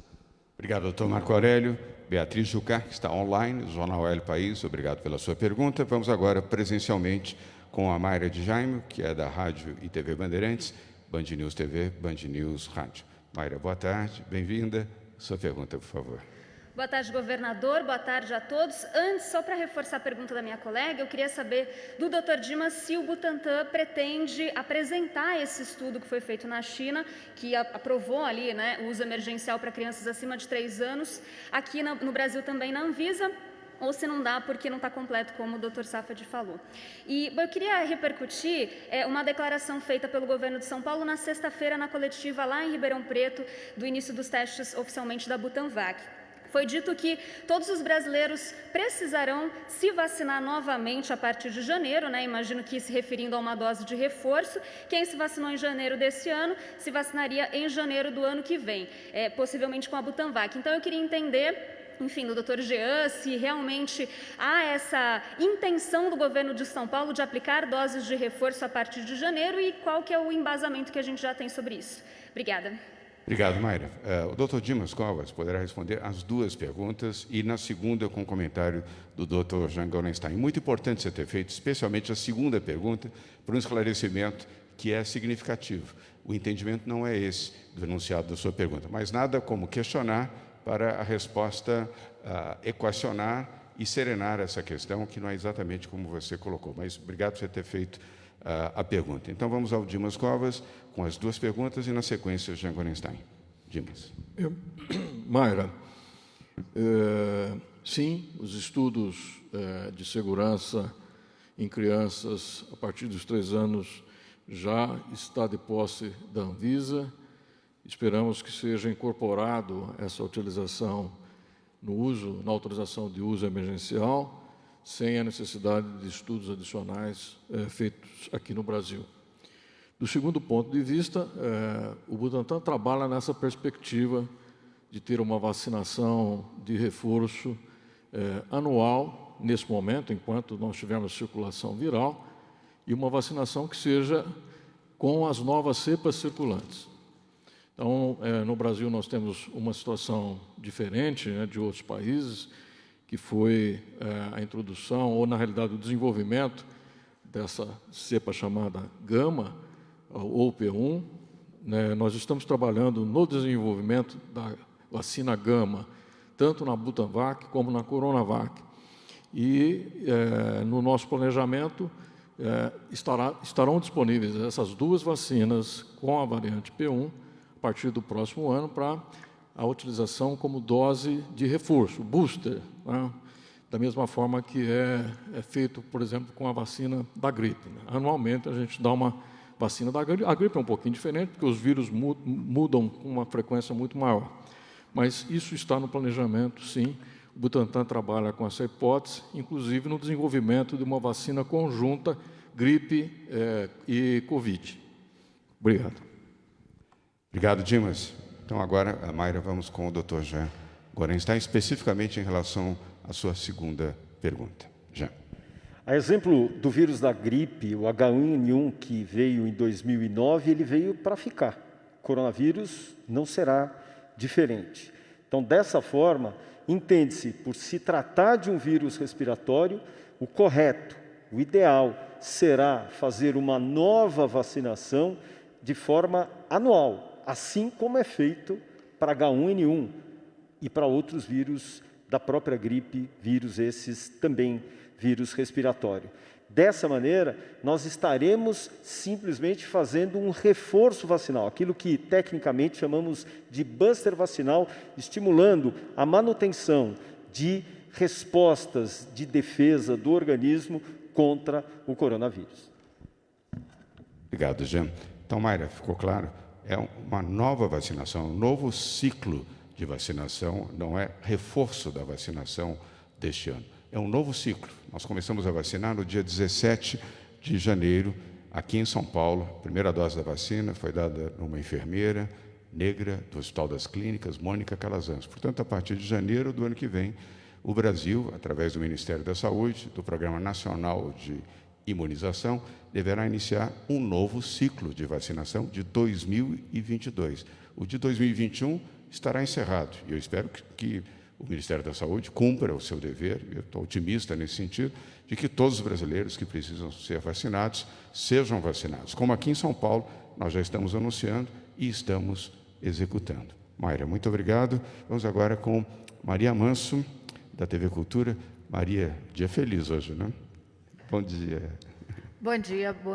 Obrigado, doutor Marco Aurélio. Beatriz Jucá, que está online, no Jornal El País, obrigado pela sua pergunta. Vamos agora presencialmente com a Mayra de Jaime, que é da Rádio e TV Bandeirantes, Band News TV, Band News Rádio. Mayra, boa tarde, bem-vinda. Sua pergunta, por favor. Boa tarde, governador. Boa tarde a todos. Antes, só para reforçar a pergunta da minha colega, eu queria saber do Dr. Dimas se o Butantan pretende apresentar esse estudo que foi feito na China, que aprovou ali, né, o uso emergencial para crianças acima de 3 anos, aqui no Brasil também na Anvisa, ou se não dá porque não está completo, como o Dr. Stafford falou. E eu queria repercutir uma declaração feita pelo governo de São Paulo na sexta-feira, na coletiva lá em Ribeirão Preto, do início dos testes oficialmente da Butanvac. Foi dito que todos os brasileiros precisarão se vacinar novamente a partir de janeiro, né? Imagino que se referindo a uma dose de reforço. Quem se vacinou em janeiro desse ano, se vacinaria em janeiro do ano que vem, possivelmente com a Butanvac. Então, eu queria entender, enfim, do Dr. Jean, se realmente há essa intenção do governo de São Paulo de aplicar doses de reforço a partir de janeiro e qual que é o embasamento que a gente já tem sobre isso. Obrigada. Obrigado, Mayra. O Dr. Dimas Covas poderá responder as duas perguntas e, na segunda, com o comentário do Dr. Jean Gorenstein. Muito importante você ter feito, especialmente a segunda pergunta, para um esclarecimento que é significativo. O entendimento não é esse do enunciado da sua pergunta, mas nada como questionar para a resposta equacionar e serenar essa questão, que não é exatamente como você colocou. Mas obrigado por você ter feito a pergunta. Então, vamos ao Dimas Covas, com as duas perguntas, e, na sequência, o Jean Gorenstein. Dimas. Mayra, sim, os estudos de segurança em crianças a partir dos 3 anos já está de posse da Anvisa. Esperamos que seja incorporado essa utilização no uso, na autorização de uso emergencial, sem a necessidade de estudos adicionais feitos aqui no Brasil. Do segundo ponto de vista, o Butantan trabalha nessa perspectiva de ter uma vacinação de reforço anual, nesse momento, enquanto nós tivermos circulação viral, e uma vacinação que seja com as novas cepas circulantes. Então, no Brasil, nós temos uma situação diferente, né, de outros países, que foi a introdução, ou, na realidade, o desenvolvimento dessa cepa chamada Gama, ou P1. Né, nós estamos trabalhando no desenvolvimento da vacina Gama, tanto na Butanvac como na Coronavac. E, no nosso planejamento, estarão disponíveis essas duas vacinas com a variante P1, a partir do próximo ano, para a utilização como dose de reforço, booster, né? Da mesma forma que é feito, por exemplo, com a vacina da gripe. Né? Anualmente, a gente dá uma vacina da gripe. A gripe é um pouquinho diferente, porque os vírus mudam com uma frequência muito maior. Mas isso está no planejamento, sim. O Butantan trabalha com essa hipótese, inclusive no desenvolvimento de uma vacina conjunta, gripe e Covid. Obrigado. Obrigado, Dimas. Então, agora, Mayra, vamos com o Dr. Jean Gorenstein, especificamente em relação à sua segunda pergunta. Jean. A exemplo do vírus da gripe, o H1N1, que veio em 2009, ele veio para ficar. O coronavírus não será diferente. Então, dessa forma, entende-se, por se tratar de um vírus respiratório, o correto, o ideal, será fazer uma nova vacinação de forma anual, assim como é feito para H1N1 e para outros vírus da própria gripe, vírus esses também vírus respiratório. Dessa maneira, nós estaremos simplesmente fazendo um reforço vacinal, aquilo que tecnicamente chamamos de booster vacinal, estimulando a manutenção de respostas de defesa do organismo contra o coronavírus. Obrigado, Jean. Então, Mayra, ficou claro? É uma nova vacinação, um novo ciclo de vacinação, não é reforço da vacinação deste ano. É um novo ciclo. Nós começamos a vacinar no dia 17 de janeiro, aqui em São Paulo. A primeira dose da vacina foi dada a uma enfermeira negra do Hospital das Clínicas, Mônica Calazans. Portanto, a partir de janeiro do ano que vem, o Brasil, através do Ministério da Saúde, do Programa Nacional de Imunização, deverá iniciar um novo ciclo de vacinação de 2022. O de 2021 estará encerrado, e eu espero que o Ministério da Saúde cumpra o seu dever, eu estou otimista nesse sentido, de que todos os brasileiros que precisam ser vacinados sejam vacinados. Como aqui em São Paulo, nós já estamos anunciando e estamos executando. Mayra, muito obrigado. Vamos agora com Maria Manso, da TV Cultura. Maria, dia feliz hoje, né? Bom dia. Bom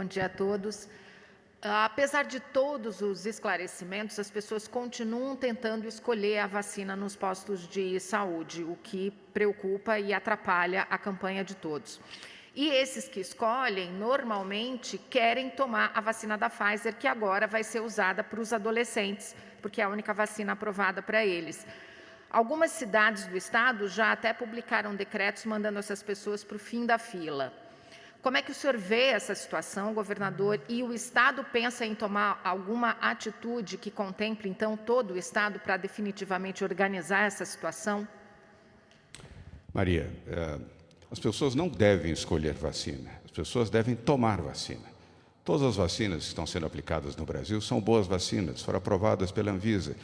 dia a todos. Apesar de todos os esclarecimentos, as pessoas continuam tentando escolher a vacina nos postos de saúde, o que preocupa e atrapalha a campanha de todos. E esses que escolhem, normalmente, querem tomar a vacina da Pfizer, que agora vai ser usada para os adolescentes, porque é a única vacina aprovada para eles. Algumas cidades do estado já até publicaram decretos mandando essas pessoas para o fim da fila. Como é que o senhor vê essa situação, governador, e o Estado pensa em tomar alguma atitude que contemple, então, todo o Estado para definitivamente organizar essa situação? Maria, as pessoas não devem escolher vacina, as pessoas devem tomar vacina. Todas as vacinas que estão sendo aplicadas no Brasil são boas vacinas, foram aprovadas pela Anvisa,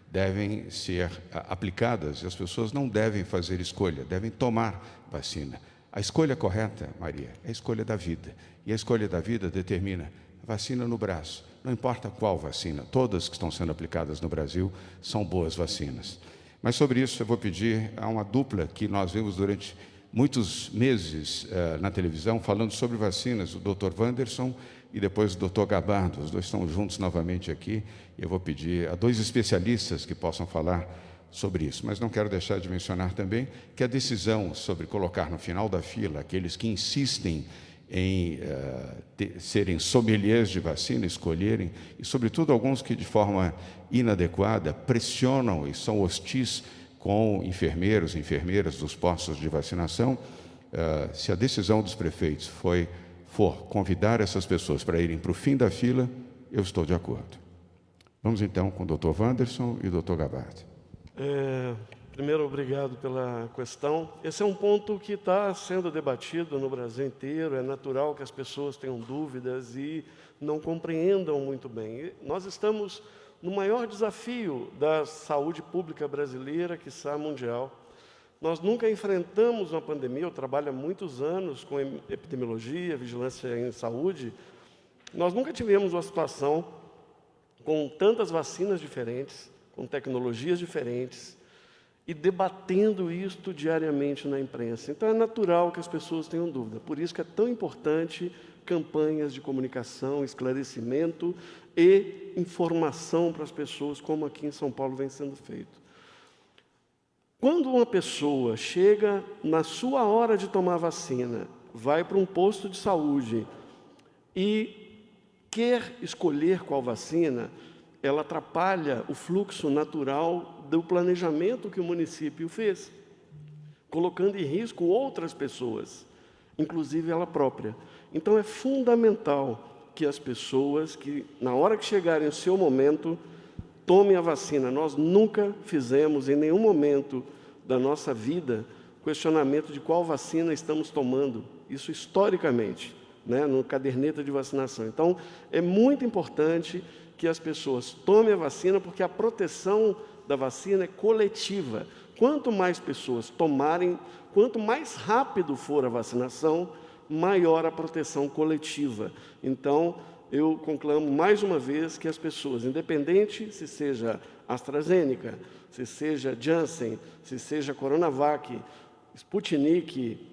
devem ser aplicadas e as pessoas não devem fazer escolha, devem tomar vacina. A escolha correta, Maria, é a escolha da vida. E a escolha da vida determina a vacina no braço. Não importa qual vacina, todas que estão sendo aplicadas no Brasil são boas vacinas. Mas sobre isso eu vou pedir a uma dupla que nós vimos durante muitos meses na televisão falando sobre vacinas, o Dr. Wanderson e depois o Dr. Gabardo. Os dois estão juntos novamente aqui e eu vou pedir a dois especialistas que possam falar sobre isso. Mas não quero deixar de mencionar também que a decisão sobre colocar no final da fila aqueles que insistem em serem sommeliers de vacina, escolherem, e sobretudo alguns que de forma inadequada pressionam e são hostis com enfermeiros e enfermeiras dos postos de vacinação, se a decisão dos prefeitos for convidar essas pessoas para irem para o fim da fila, eu estou de acordo. Vamos então com o Dr. Wanderson e o Dr. Gabardo. Primeiro, obrigado pela questão. Esse é um ponto que está sendo debatido no Brasil inteiro. É natural que as pessoas tenham dúvidas e não compreendam muito bem. Nós estamos no maior desafio da saúde pública brasileira, quiçá mundial. Nós nunca enfrentamos uma pandemia. Eu trabalho há muitos anos com epidemiologia, vigilância em saúde. Nós nunca tivemos uma situação com tantas vacinas diferentes, com tecnologias diferentes, e debatendo isto diariamente na imprensa. Então, é natural que as pessoas tenham dúvida. Por isso que é tão importante campanhas de comunicação, esclarecimento e informação para as pessoas, como aqui em São Paulo vem sendo feito. Quando uma pessoa chega na sua hora de tomar vacina, vai para um posto de saúde e quer escolher qual vacina, ela atrapalha o fluxo natural do planejamento que o município fez, colocando em risco outras pessoas, inclusive ela própria. Então, é fundamental que as pessoas, que na hora que chegarem o seu momento, tomem a vacina. Nós nunca fizemos, em nenhum momento da nossa vida, questionamento de qual vacina estamos tomando, isso historicamente, né, no caderneta de vacinação. Então, é muito importante que as pessoas tomem a vacina, porque a proteção da vacina é coletiva. Quanto mais pessoas tomarem, quanto mais rápido for a vacinação, maior a proteção coletiva. Então, eu conclamo mais uma vez que as pessoas, independente se seja AstraZeneca, se seja Janssen, se seja Coronavac, Sputnik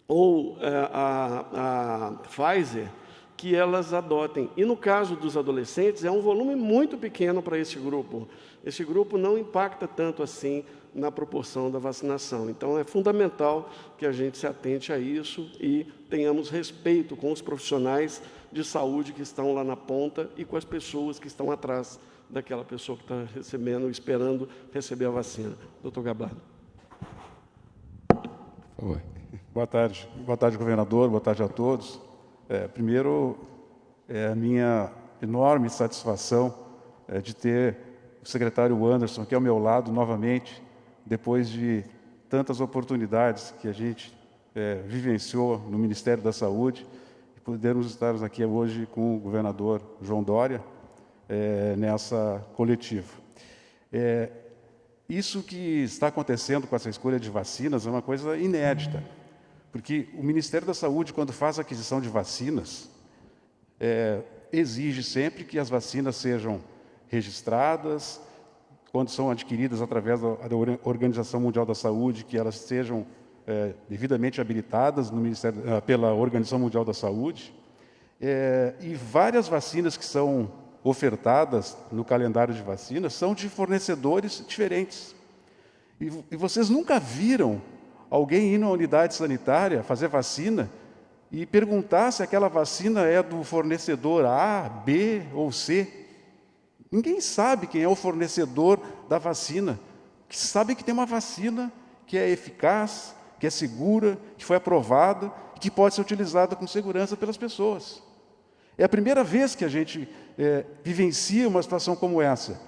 ou a Pfizer, que elas adotem. E no caso dos adolescentes, é um volume muito pequeno para esse grupo. Esse grupo não impacta tanto assim na proporção da vacinação. Então, é fundamental que a gente se atente a isso e tenhamos respeito com os profissionais de saúde que estão lá na ponta e com as pessoas que estão atrás daquela pessoa que está recebendo, esperando receber a vacina. Doutor Gabardo. Por favor. Boa tarde, governador. Boa tarde a todos. Primeiro, é a minha enorme satisfação de ter o secretário Wanderson aqui ao meu lado novamente, depois de tantas oportunidades que a gente vivenciou no Ministério da Saúde, e podermos estar aqui hoje com o governador João Dória nessa coletiva. Isso que está acontecendo com essa escolha de vacinas é uma coisa inédita. Porque o Ministério da Saúde, quando faz a aquisição de vacinas, exige sempre que as vacinas sejam registradas, quando são adquiridas através da Organização Mundial da Saúde, que elas sejam devidamente habilitadas no Ministério, pela Organização Mundial da Saúde. E várias vacinas que são ofertadas no calendário de vacinas são de fornecedores diferentes. E vocês nunca viram alguém ir na unidade sanitária fazer vacina e perguntar se aquela vacina é do fornecedor A, B ou C. Ninguém sabe quem é o fornecedor da vacina. Que sabe que tem uma vacina que é eficaz, que é segura, que foi aprovada e que pode ser utilizada com segurança pelas pessoas. É a primeira vez que a gente vivencia uma situação como essa.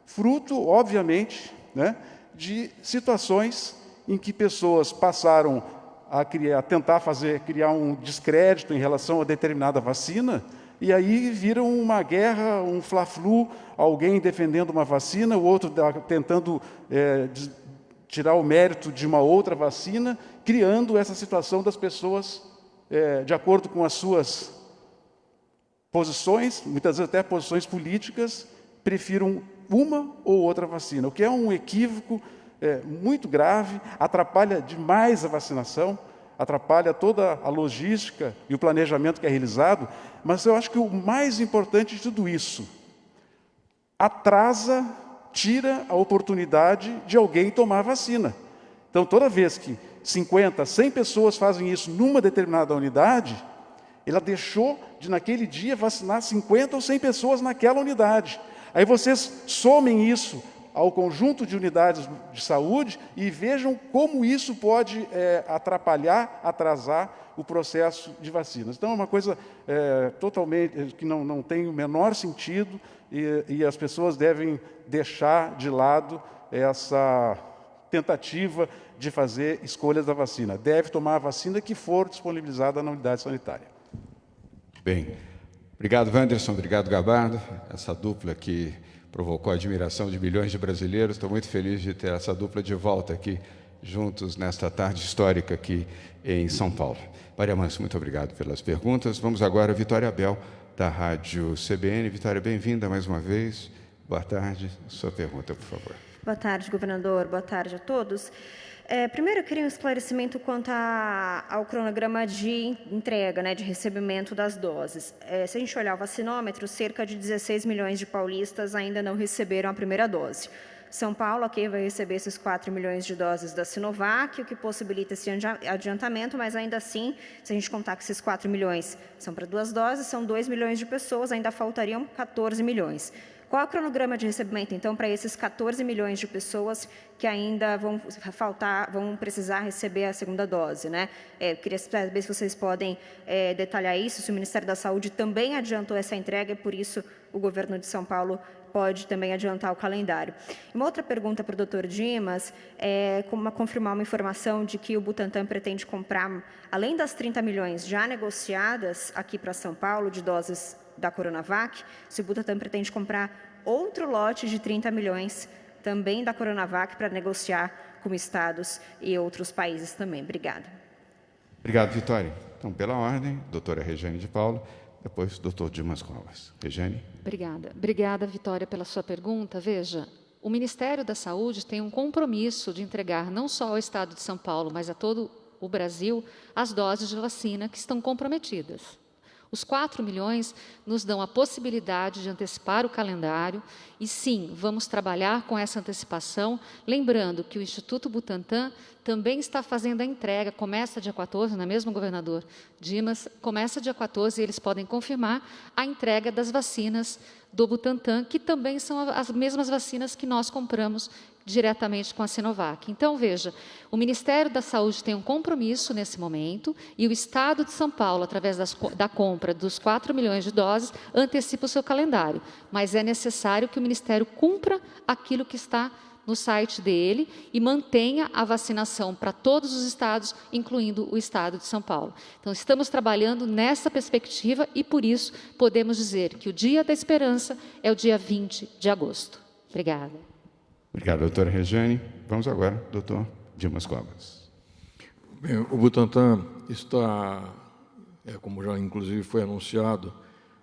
Fruto, obviamente, né, de situações em que pessoas passaram a tentar criar um descrédito em relação a determinada vacina, e aí viram uma guerra, um fla-flu, alguém defendendo uma vacina, o outro tentando tirar o mérito de uma outra vacina, criando essa situação das pessoas, de acordo com as suas posições, muitas vezes até posições políticas, prefiram uma ou outra vacina, o que é um equívoco muito grave, atrapalha demais a vacinação, atrapalha toda a logística e o planejamento que é realizado, mas eu acho que o mais importante de tudo isso, tira a oportunidade de alguém tomar a vacina. Então, toda vez que 50, 100 pessoas fazem isso numa determinada unidade, ela deixou de, naquele dia, vacinar 50 ou 100 pessoas naquela unidade. Aí vocês somem isso ao conjunto de unidades de saúde e vejam como isso pode atrapalhar, atrasar o processo de vacinas. Então, é uma coisa totalmente que não tem o menor sentido e as pessoas devem deixar de lado essa tentativa de fazer escolhas da vacina. Deve tomar a vacina que for disponibilizada na unidade sanitária. Bem, obrigado, Wanderson, obrigado, Gabardo, essa dupla que provocou a admiração de milhões de brasileiros. Estou muito feliz de ter essa dupla de volta aqui, juntos nesta tarde histórica aqui em São Paulo. Maria Manso, muito obrigado pelas perguntas. Vamos agora a Vitória Abel, da Rádio CBN. Vitória, bem-vinda mais uma vez. Boa tarde. Sua pergunta, por favor. Boa tarde, governador. Boa tarde a todos. Primeiro, eu queria um esclarecimento quanto ao cronograma de entrega, de recebimento das doses. Se a gente olhar o vacinômetro, cerca de 16 milhões de paulistas ainda não receberam a primeira dose. São Paulo aqui vai receber esses 4 milhões de doses da Sinovac, o que possibilita esse adiantamento, mas ainda assim, se a gente contar que esses 4 milhões são para 2 doses, são 2 milhões de pessoas, ainda faltariam 14 milhões. Qual é o cronograma de recebimento, então, para esses 14 milhões de pessoas que ainda vão precisar receber a segunda dose, Eu queria saber se vocês podem detalhar isso, se o Ministério da Saúde também adiantou essa entrega e, por isso, o governo de São Paulo pode também adiantar o calendário. Uma outra pergunta para o doutor Dimas é confirmar uma informação de que o Butantan pretende comprar, além das 30 milhões já negociadas aqui para São Paulo, de doses da Coronavac, se o Butantan pretende comprar outro lote de 30 milhões também da Coronavac para negociar com estados e outros países também. Obrigada. Obrigado, Vitória. Então, pela ordem, doutora Regiane de Paula, depois doutor Dimas Covas. Regiane. Obrigada. Obrigada, Vitória, pela sua pergunta. Veja, o Ministério da Saúde tem um compromisso de entregar não só ao Estado de São Paulo, mas a todo o Brasil, as doses de vacina que estão comprometidas. Os 4 milhões nos dão a possibilidade de antecipar o calendário e, sim, vamos trabalhar com essa antecipação, lembrando que o Instituto Butantan também está fazendo a entrega, começa dia 14, não é mesmo, governador Dimas? Começa dia 14 e eles podem confirmar a entrega das vacinas do Butantan, que também são as mesmas vacinas que nós compramos diretamente com a Sinovac. Então, veja, o Ministério da Saúde tem um compromisso nesse momento e o Estado de São Paulo, através da compra dos 4 milhões de doses, antecipa o seu calendário. Mas é necessário que o Ministério cumpra aquilo que está no site dele e mantenha a vacinação para todos os estados, incluindo o Estado de São Paulo. Então, estamos trabalhando nessa perspectiva e, por isso, podemos dizer que o Dia da Esperança é o dia 20 de agosto. Obrigada. Obrigado, doutora Regiane. Vamos agora, doutor Dimas Covas. Bem, o Butantan está, como já inclusive foi anunciado,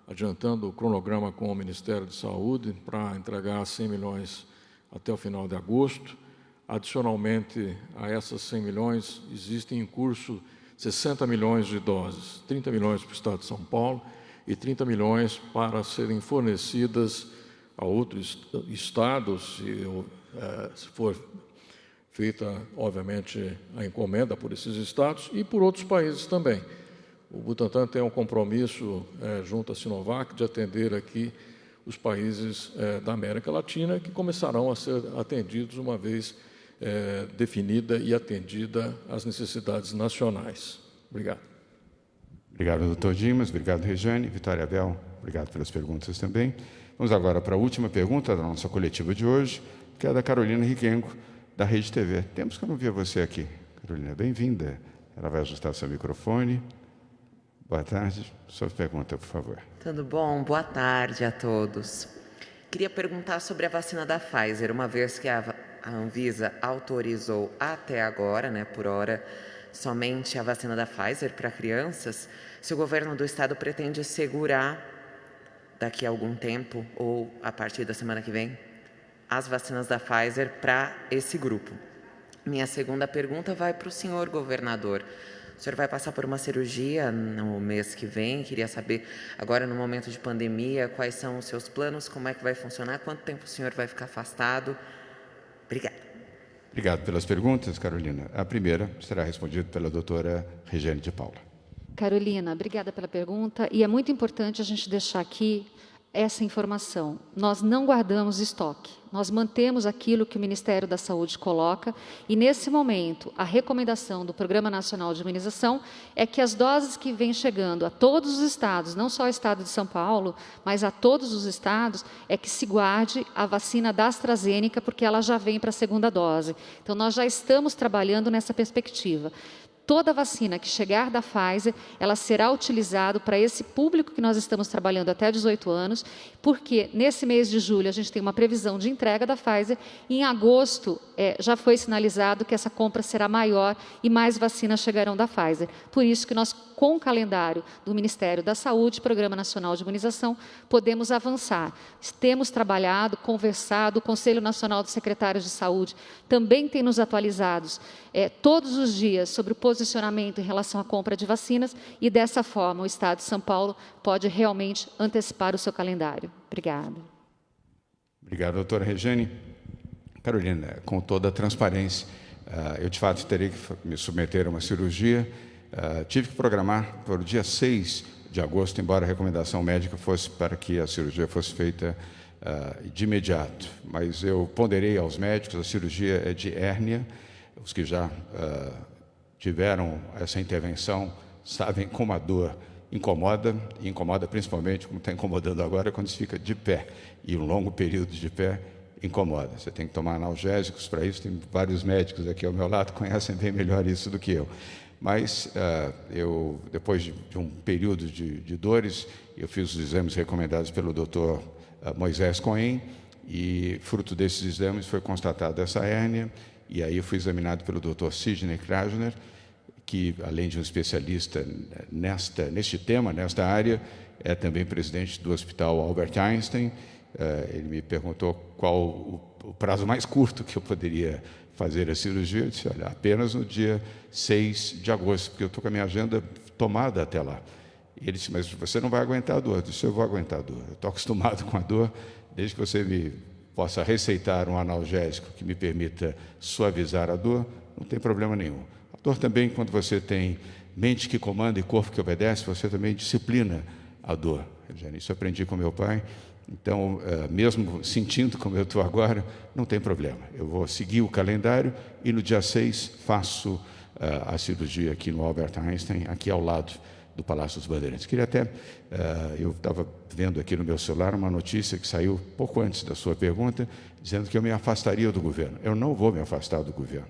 adiantando o cronograma com o Ministério de Saúde para entregar 100 milhões até o final de agosto. Adicionalmente a essas 100 milhões, existem em curso 60 milhões de doses, 30 milhões para o Estado de São Paulo e 30 milhões para serem fornecidas a outros estados, se for feita, obviamente, a encomenda por esses estados e por outros países também. O Butantan tem um compromisso junto à Sinovac de atender aqui os países da América Latina, que começarão a ser atendidos uma vez definida e atendida as necessidades nacionais. Obrigado. Obrigado, doutor Dimas. Obrigado, Regiane. Vitória Abel, obrigado pelas perguntas também. Vamos agora para a última pergunta da nossa coletiva de hoje, que é da Carolina Riquengo, da Rede TV. Temos que não ver você aqui. Carolina, bem-vinda. Ela vai ajustar seu microfone. Boa tarde. Sua pergunta, por favor. Tudo bom? Boa tarde a todos. Queria perguntar sobre a vacina da Pfizer, uma vez que a Anvisa autorizou até agora, por hora, somente a vacina da Pfizer para crianças, se o governo do estado pretende segurar daqui a algum tempo, ou a partir da semana que vem, as vacinas da Pfizer para esse grupo. Minha segunda pergunta vai para o senhor governador. O senhor vai passar por uma cirurgia no mês que vem. Queria saber, agora no momento de pandemia, quais são os seus planos, como é que vai funcionar, quanto tempo o senhor vai ficar afastado. Obrigada. Obrigado pelas perguntas, Carolina. A primeira será respondida pela doutora Regiane de Paula. Carolina, obrigada pela pergunta. E é muito importante a gente deixar aqui essa informação. Nós não guardamos estoque. Nós mantemos aquilo que o Ministério da Saúde coloca e, nesse momento, a recomendação do Programa Nacional de Imunização é que as doses que vêm chegando a todos os estados, não só o estado de São Paulo, mas a todos os estados, é que se guarde a vacina da AstraZeneca, porque ela já vem para a segunda dose. Então, nós já estamos trabalhando nessa perspectiva. Toda vacina que chegar da Pfizer, ela será utilizada para esse público que nós estamos trabalhando até 18 anos, porque nesse mês de julho a gente tem uma previsão de entrega da Pfizer, e em agosto já foi sinalizado que essa compra será maior e mais vacinas chegarão da Pfizer. Por isso que nós, com o calendário do Ministério da Saúde, Programa Nacional de Imunização, podemos avançar. Temos trabalhado, conversado, o Conselho Nacional dos Secretários de Saúde também tem nos atualizados todos os dias sobre o posicionamento em relação à compra de vacinas e, dessa forma, o Estado de São Paulo pode realmente antecipar o seu calendário. Obrigada. Obrigado, doutora Regiane. Carolina, com toda a transparência, eu, de fato, terei que me submeter a uma cirurgia. Tive que programar para o dia 6 de agosto, embora a recomendação médica fosse para que a cirurgia fosse feita de imediato. Mas eu ponderei aos médicos, a cirurgia é de hérnia. Os que já tiveram essa intervenção sabem como a dor incomoda, e incomoda principalmente, como está incomodando agora, quando se fica de pé. E um longo período de pé incomoda. Você tem que tomar analgésicos para isso. Tem vários médicos aqui ao meu lado que conhecem bem melhor isso do que eu. Mas eu, depois de um período de dores, eu fiz os exames recomendados pelo Dr. Moisés Cohen, e fruto desses exames foi constatada essa hérnia. E aí eu fui examinado pelo Dr. Sidney Krajner, que, além de um especialista neste tema, nesta área, é também presidente do Hospital Albert Einstein. Ele me perguntou qual o prazo mais curto que eu poderia fazer a cirurgia. Eu disse, olha, apenas no dia 6 de agosto, porque eu estou com a minha agenda tomada até lá. E ele disse, mas você não vai aguentar a dor. Eu disse, eu vou aguentar a dor. Eu estou acostumado com a dor, desde que você me possa receitar um analgésico que me permita suavizar a dor, não tem problema nenhum. A dor também, quando você tem mente que comanda e corpo que obedece, você também disciplina a dor. Isso eu aprendi com meu pai. Então, mesmo sentindo como eu estou agora, não tem problema. Eu vou seguir o calendário e no dia 6 faço a cirurgia aqui no Albert Einstein, aqui ao lado do Palácio dos Bandeirantes. Queria até, eu estava vendo aqui no meu celular uma notícia que saiu pouco antes da sua pergunta, dizendo que eu me afastaria do governo. Eu não vou me afastar do governo.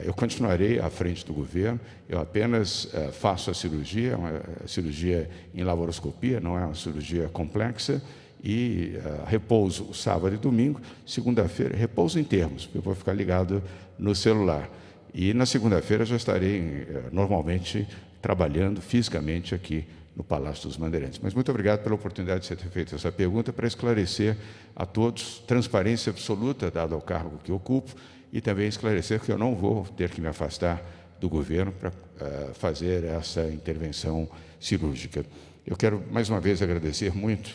Eu continuarei à frente do governo, eu apenas faço a cirurgia, uma cirurgia em laparoscopia, não é uma cirurgia complexa, e repouso sábado e domingo. Segunda-feira, repouso em termos, porque eu vou ficar ligado no celular. E na segunda-feira já estarei normalmente trabalhando fisicamente aqui no Palácio dos Bandeirantes. Mas muito obrigado pela oportunidade de você ter feito essa pergunta para esclarecer a todos, transparência absoluta dada ao cargo que ocupo, e também esclarecer que eu não vou ter que me afastar do governo para fazer essa intervenção cirúrgica. Eu quero, mais uma vez, agradecer muito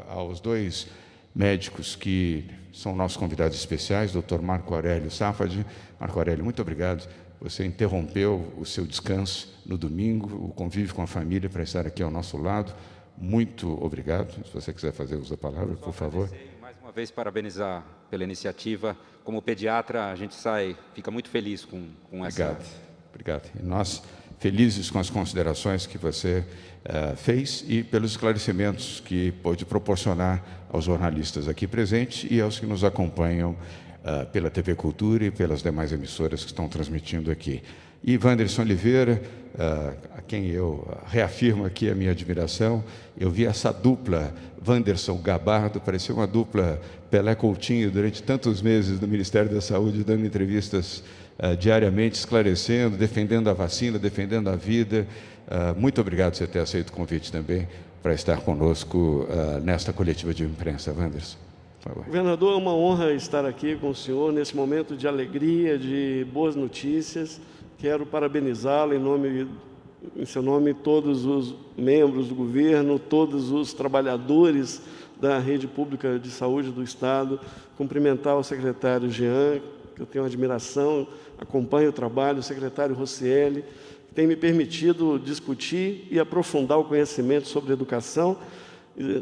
aos dois médicos que são nossos convidados especiais, Dr. Marco Aurélio Safadi. Marco Aurélio, muito obrigado. Você interrompeu o seu descanso no domingo, o convívio com a família, para estar aqui ao nosso lado. Muito obrigado. Se você quiser fazer uso da palavra, por favor. Mais uma vez, parabenizar pela iniciativa. Como pediatra, a gente fica muito feliz com essa... Obrigado. E nós, felizes com as considerações que você fez e pelos esclarecimentos que pôde proporcionar aos jornalistas aqui presentes e aos que nos acompanham pela TV Cultura e pelas demais emissoras que estão transmitindo aqui. E Wanderson Oliveira, a quem eu reafirmo aqui a minha admiração, eu vi essa dupla Wanderson Gabardo, parecia uma dupla Pelé Coutinho durante tantos meses no Ministério da Saúde, dando entrevistas diariamente, esclarecendo, defendendo a vacina, defendendo a vida. Muito obrigado por você ter aceito o convite também para estar conosco nesta coletiva de imprensa. Wanderson, por favor. Governador, é uma honra estar aqui com o senhor nesse momento de alegria, de boas notícias. Quero parabenizá-lo em seu nome, todos os membros do governo, todos os trabalhadores da rede pública de saúde do Estado, cumprimentar o secretário Jean, que eu tenho admiração, acompanho o trabalho, o secretário Rocieli, que tem me permitido discutir e aprofundar o conhecimento sobre educação.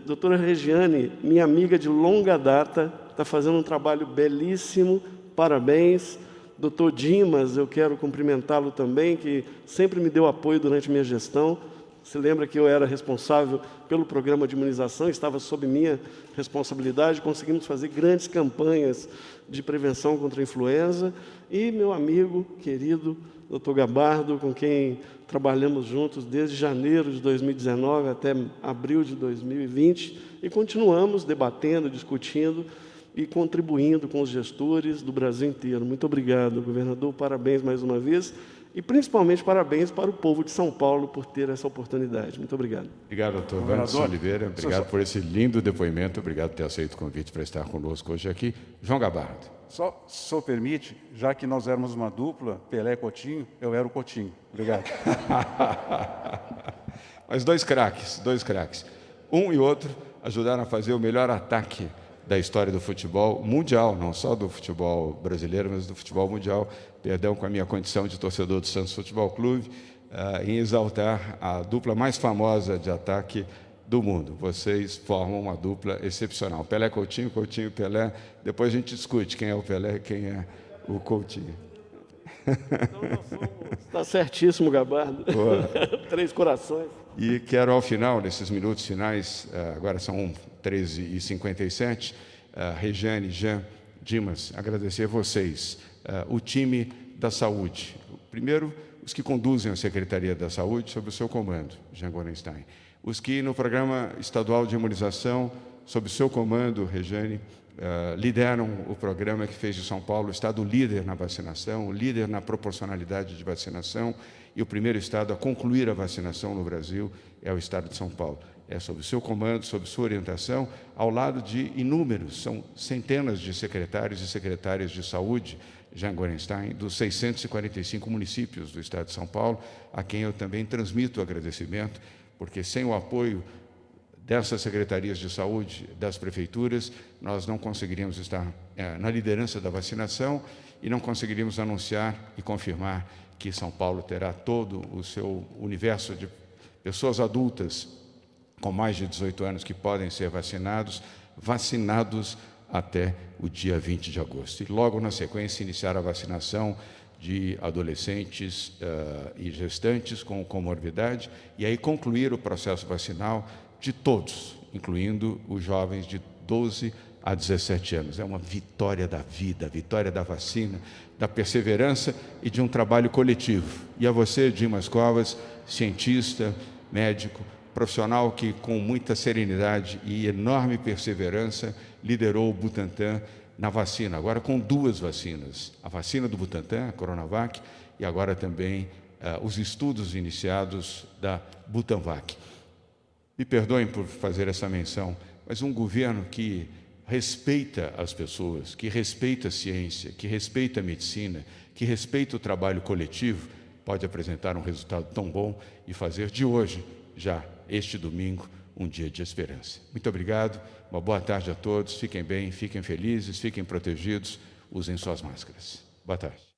Doutora Regiane, minha amiga de longa data, está fazendo um trabalho belíssimo, parabéns. Doutor Dimas, eu quero cumprimentá-lo também, que sempre me deu apoio durante minha gestão. Se lembra que eu era responsável pelo programa de imunização, estava sob minha responsabilidade, conseguimos fazer grandes campanhas de prevenção contra a influenza. E meu amigo querido, doutor Gabardo, com quem trabalhamos juntos desde janeiro de 2019 até abril de 2020, e continuamos debatendo, discutindo e contribuindo com os gestores do Brasil inteiro. Muito obrigado, governador, parabéns mais uma vez, e principalmente parabéns para o povo de São Paulo por ter essa oportunidade. Muito obrigado. Obrigado, doutor Wanderson Oliveira, obrigado por esse lindo depoimento, obrigado por ter aceito o convite para estar conosco hoje aqui. João Gabardo. Só, se o senhor permite, já que nós éramos uma dupla, Pelé e Coutinho, eu era o Coutinho. Obrigado. Mas dois craques. Um e outro ajudaram a fazer o melhor ataque da história do futebol mundial, não só do futebol brasileiro, mas do futebol mundial. Perdão com a minha condição de torcedor do Santos Futebol Clube, em exaltar a dupla mais famosa de ataque do mundo. Vocês formam uma dupla excepcional. Pelé, Coutinho, Coutinho, Pelé. Depois a gente discute quem é o Pelé e quem é o Coutinho. Está certíssimo, Gabardo. 3 corações. E quero, ao final, nesses minutos finais, agora são 13h57, Regiane, Jean, Dimas, agradecer a vocês, o time da saúde. Primeiro, os que conduzem a Secretaria da Saúde sob o seu comando, Jean Gorenstein. Os que no Programa Estadual de Imunização, sob o seu comando, Regiane, lideram o programa que fez de São Paulo o estado líder na vacinação, o líder na proporcionalidade de vacinação, e o primeiro estado a concluir a vacinação no Brasil é o estado de São Paulo. É sob o seu comando, sob sua orientação, ao lado de inúmeros, são centenas de secretários e secretárias de saúde, Jean Gorenstein, dos 645 municípios do estado de São Paulo, a quem eu também transmito o agradecimento, porque sem o apoio dessas secretarias de saúde, das prefeituras, nós não conseguiríamos estar na liderança da vacinação e não conseguiríamos anunciar e confirmar que São Paulo terá todo o seu universo de pessoas adultas com mais de 18 anos que podem ser vacinados até o dia 20 de agosto. E logo na sequência iniciar a vacinação de adolescentes e gestantes com comorbidade, e aí concluir o processo vacinal de todos, incluindo os jovens de 12 a 17 anos. É uma vitória da vida, vitória da vacina, da perseverança e de um trabalho coletivo. E a você, Dimas Covas, cientista, médico, profissional que com muita serenidade e enorme perseverança liderou o Butantan na vacina, agora com 2 vacinas, a vacina do Butantan, a Coronavac, e agora também os estudos iniciados da Butanvac. Me perdoem por fazer essa menção, mas um governo que respeita as pessoas, que respeita a ciência, que respeita a medicina, que respeita o trabalho coletivo, pode apresentar um resultado tão bom e fazer de hoje, já este domingo, um dia de esperança. Muito obrigado, uma boa tarde a todos, fiquem bem, fiquem felizes, fiquem protegidos, usem suas máscaras. Boa tarde.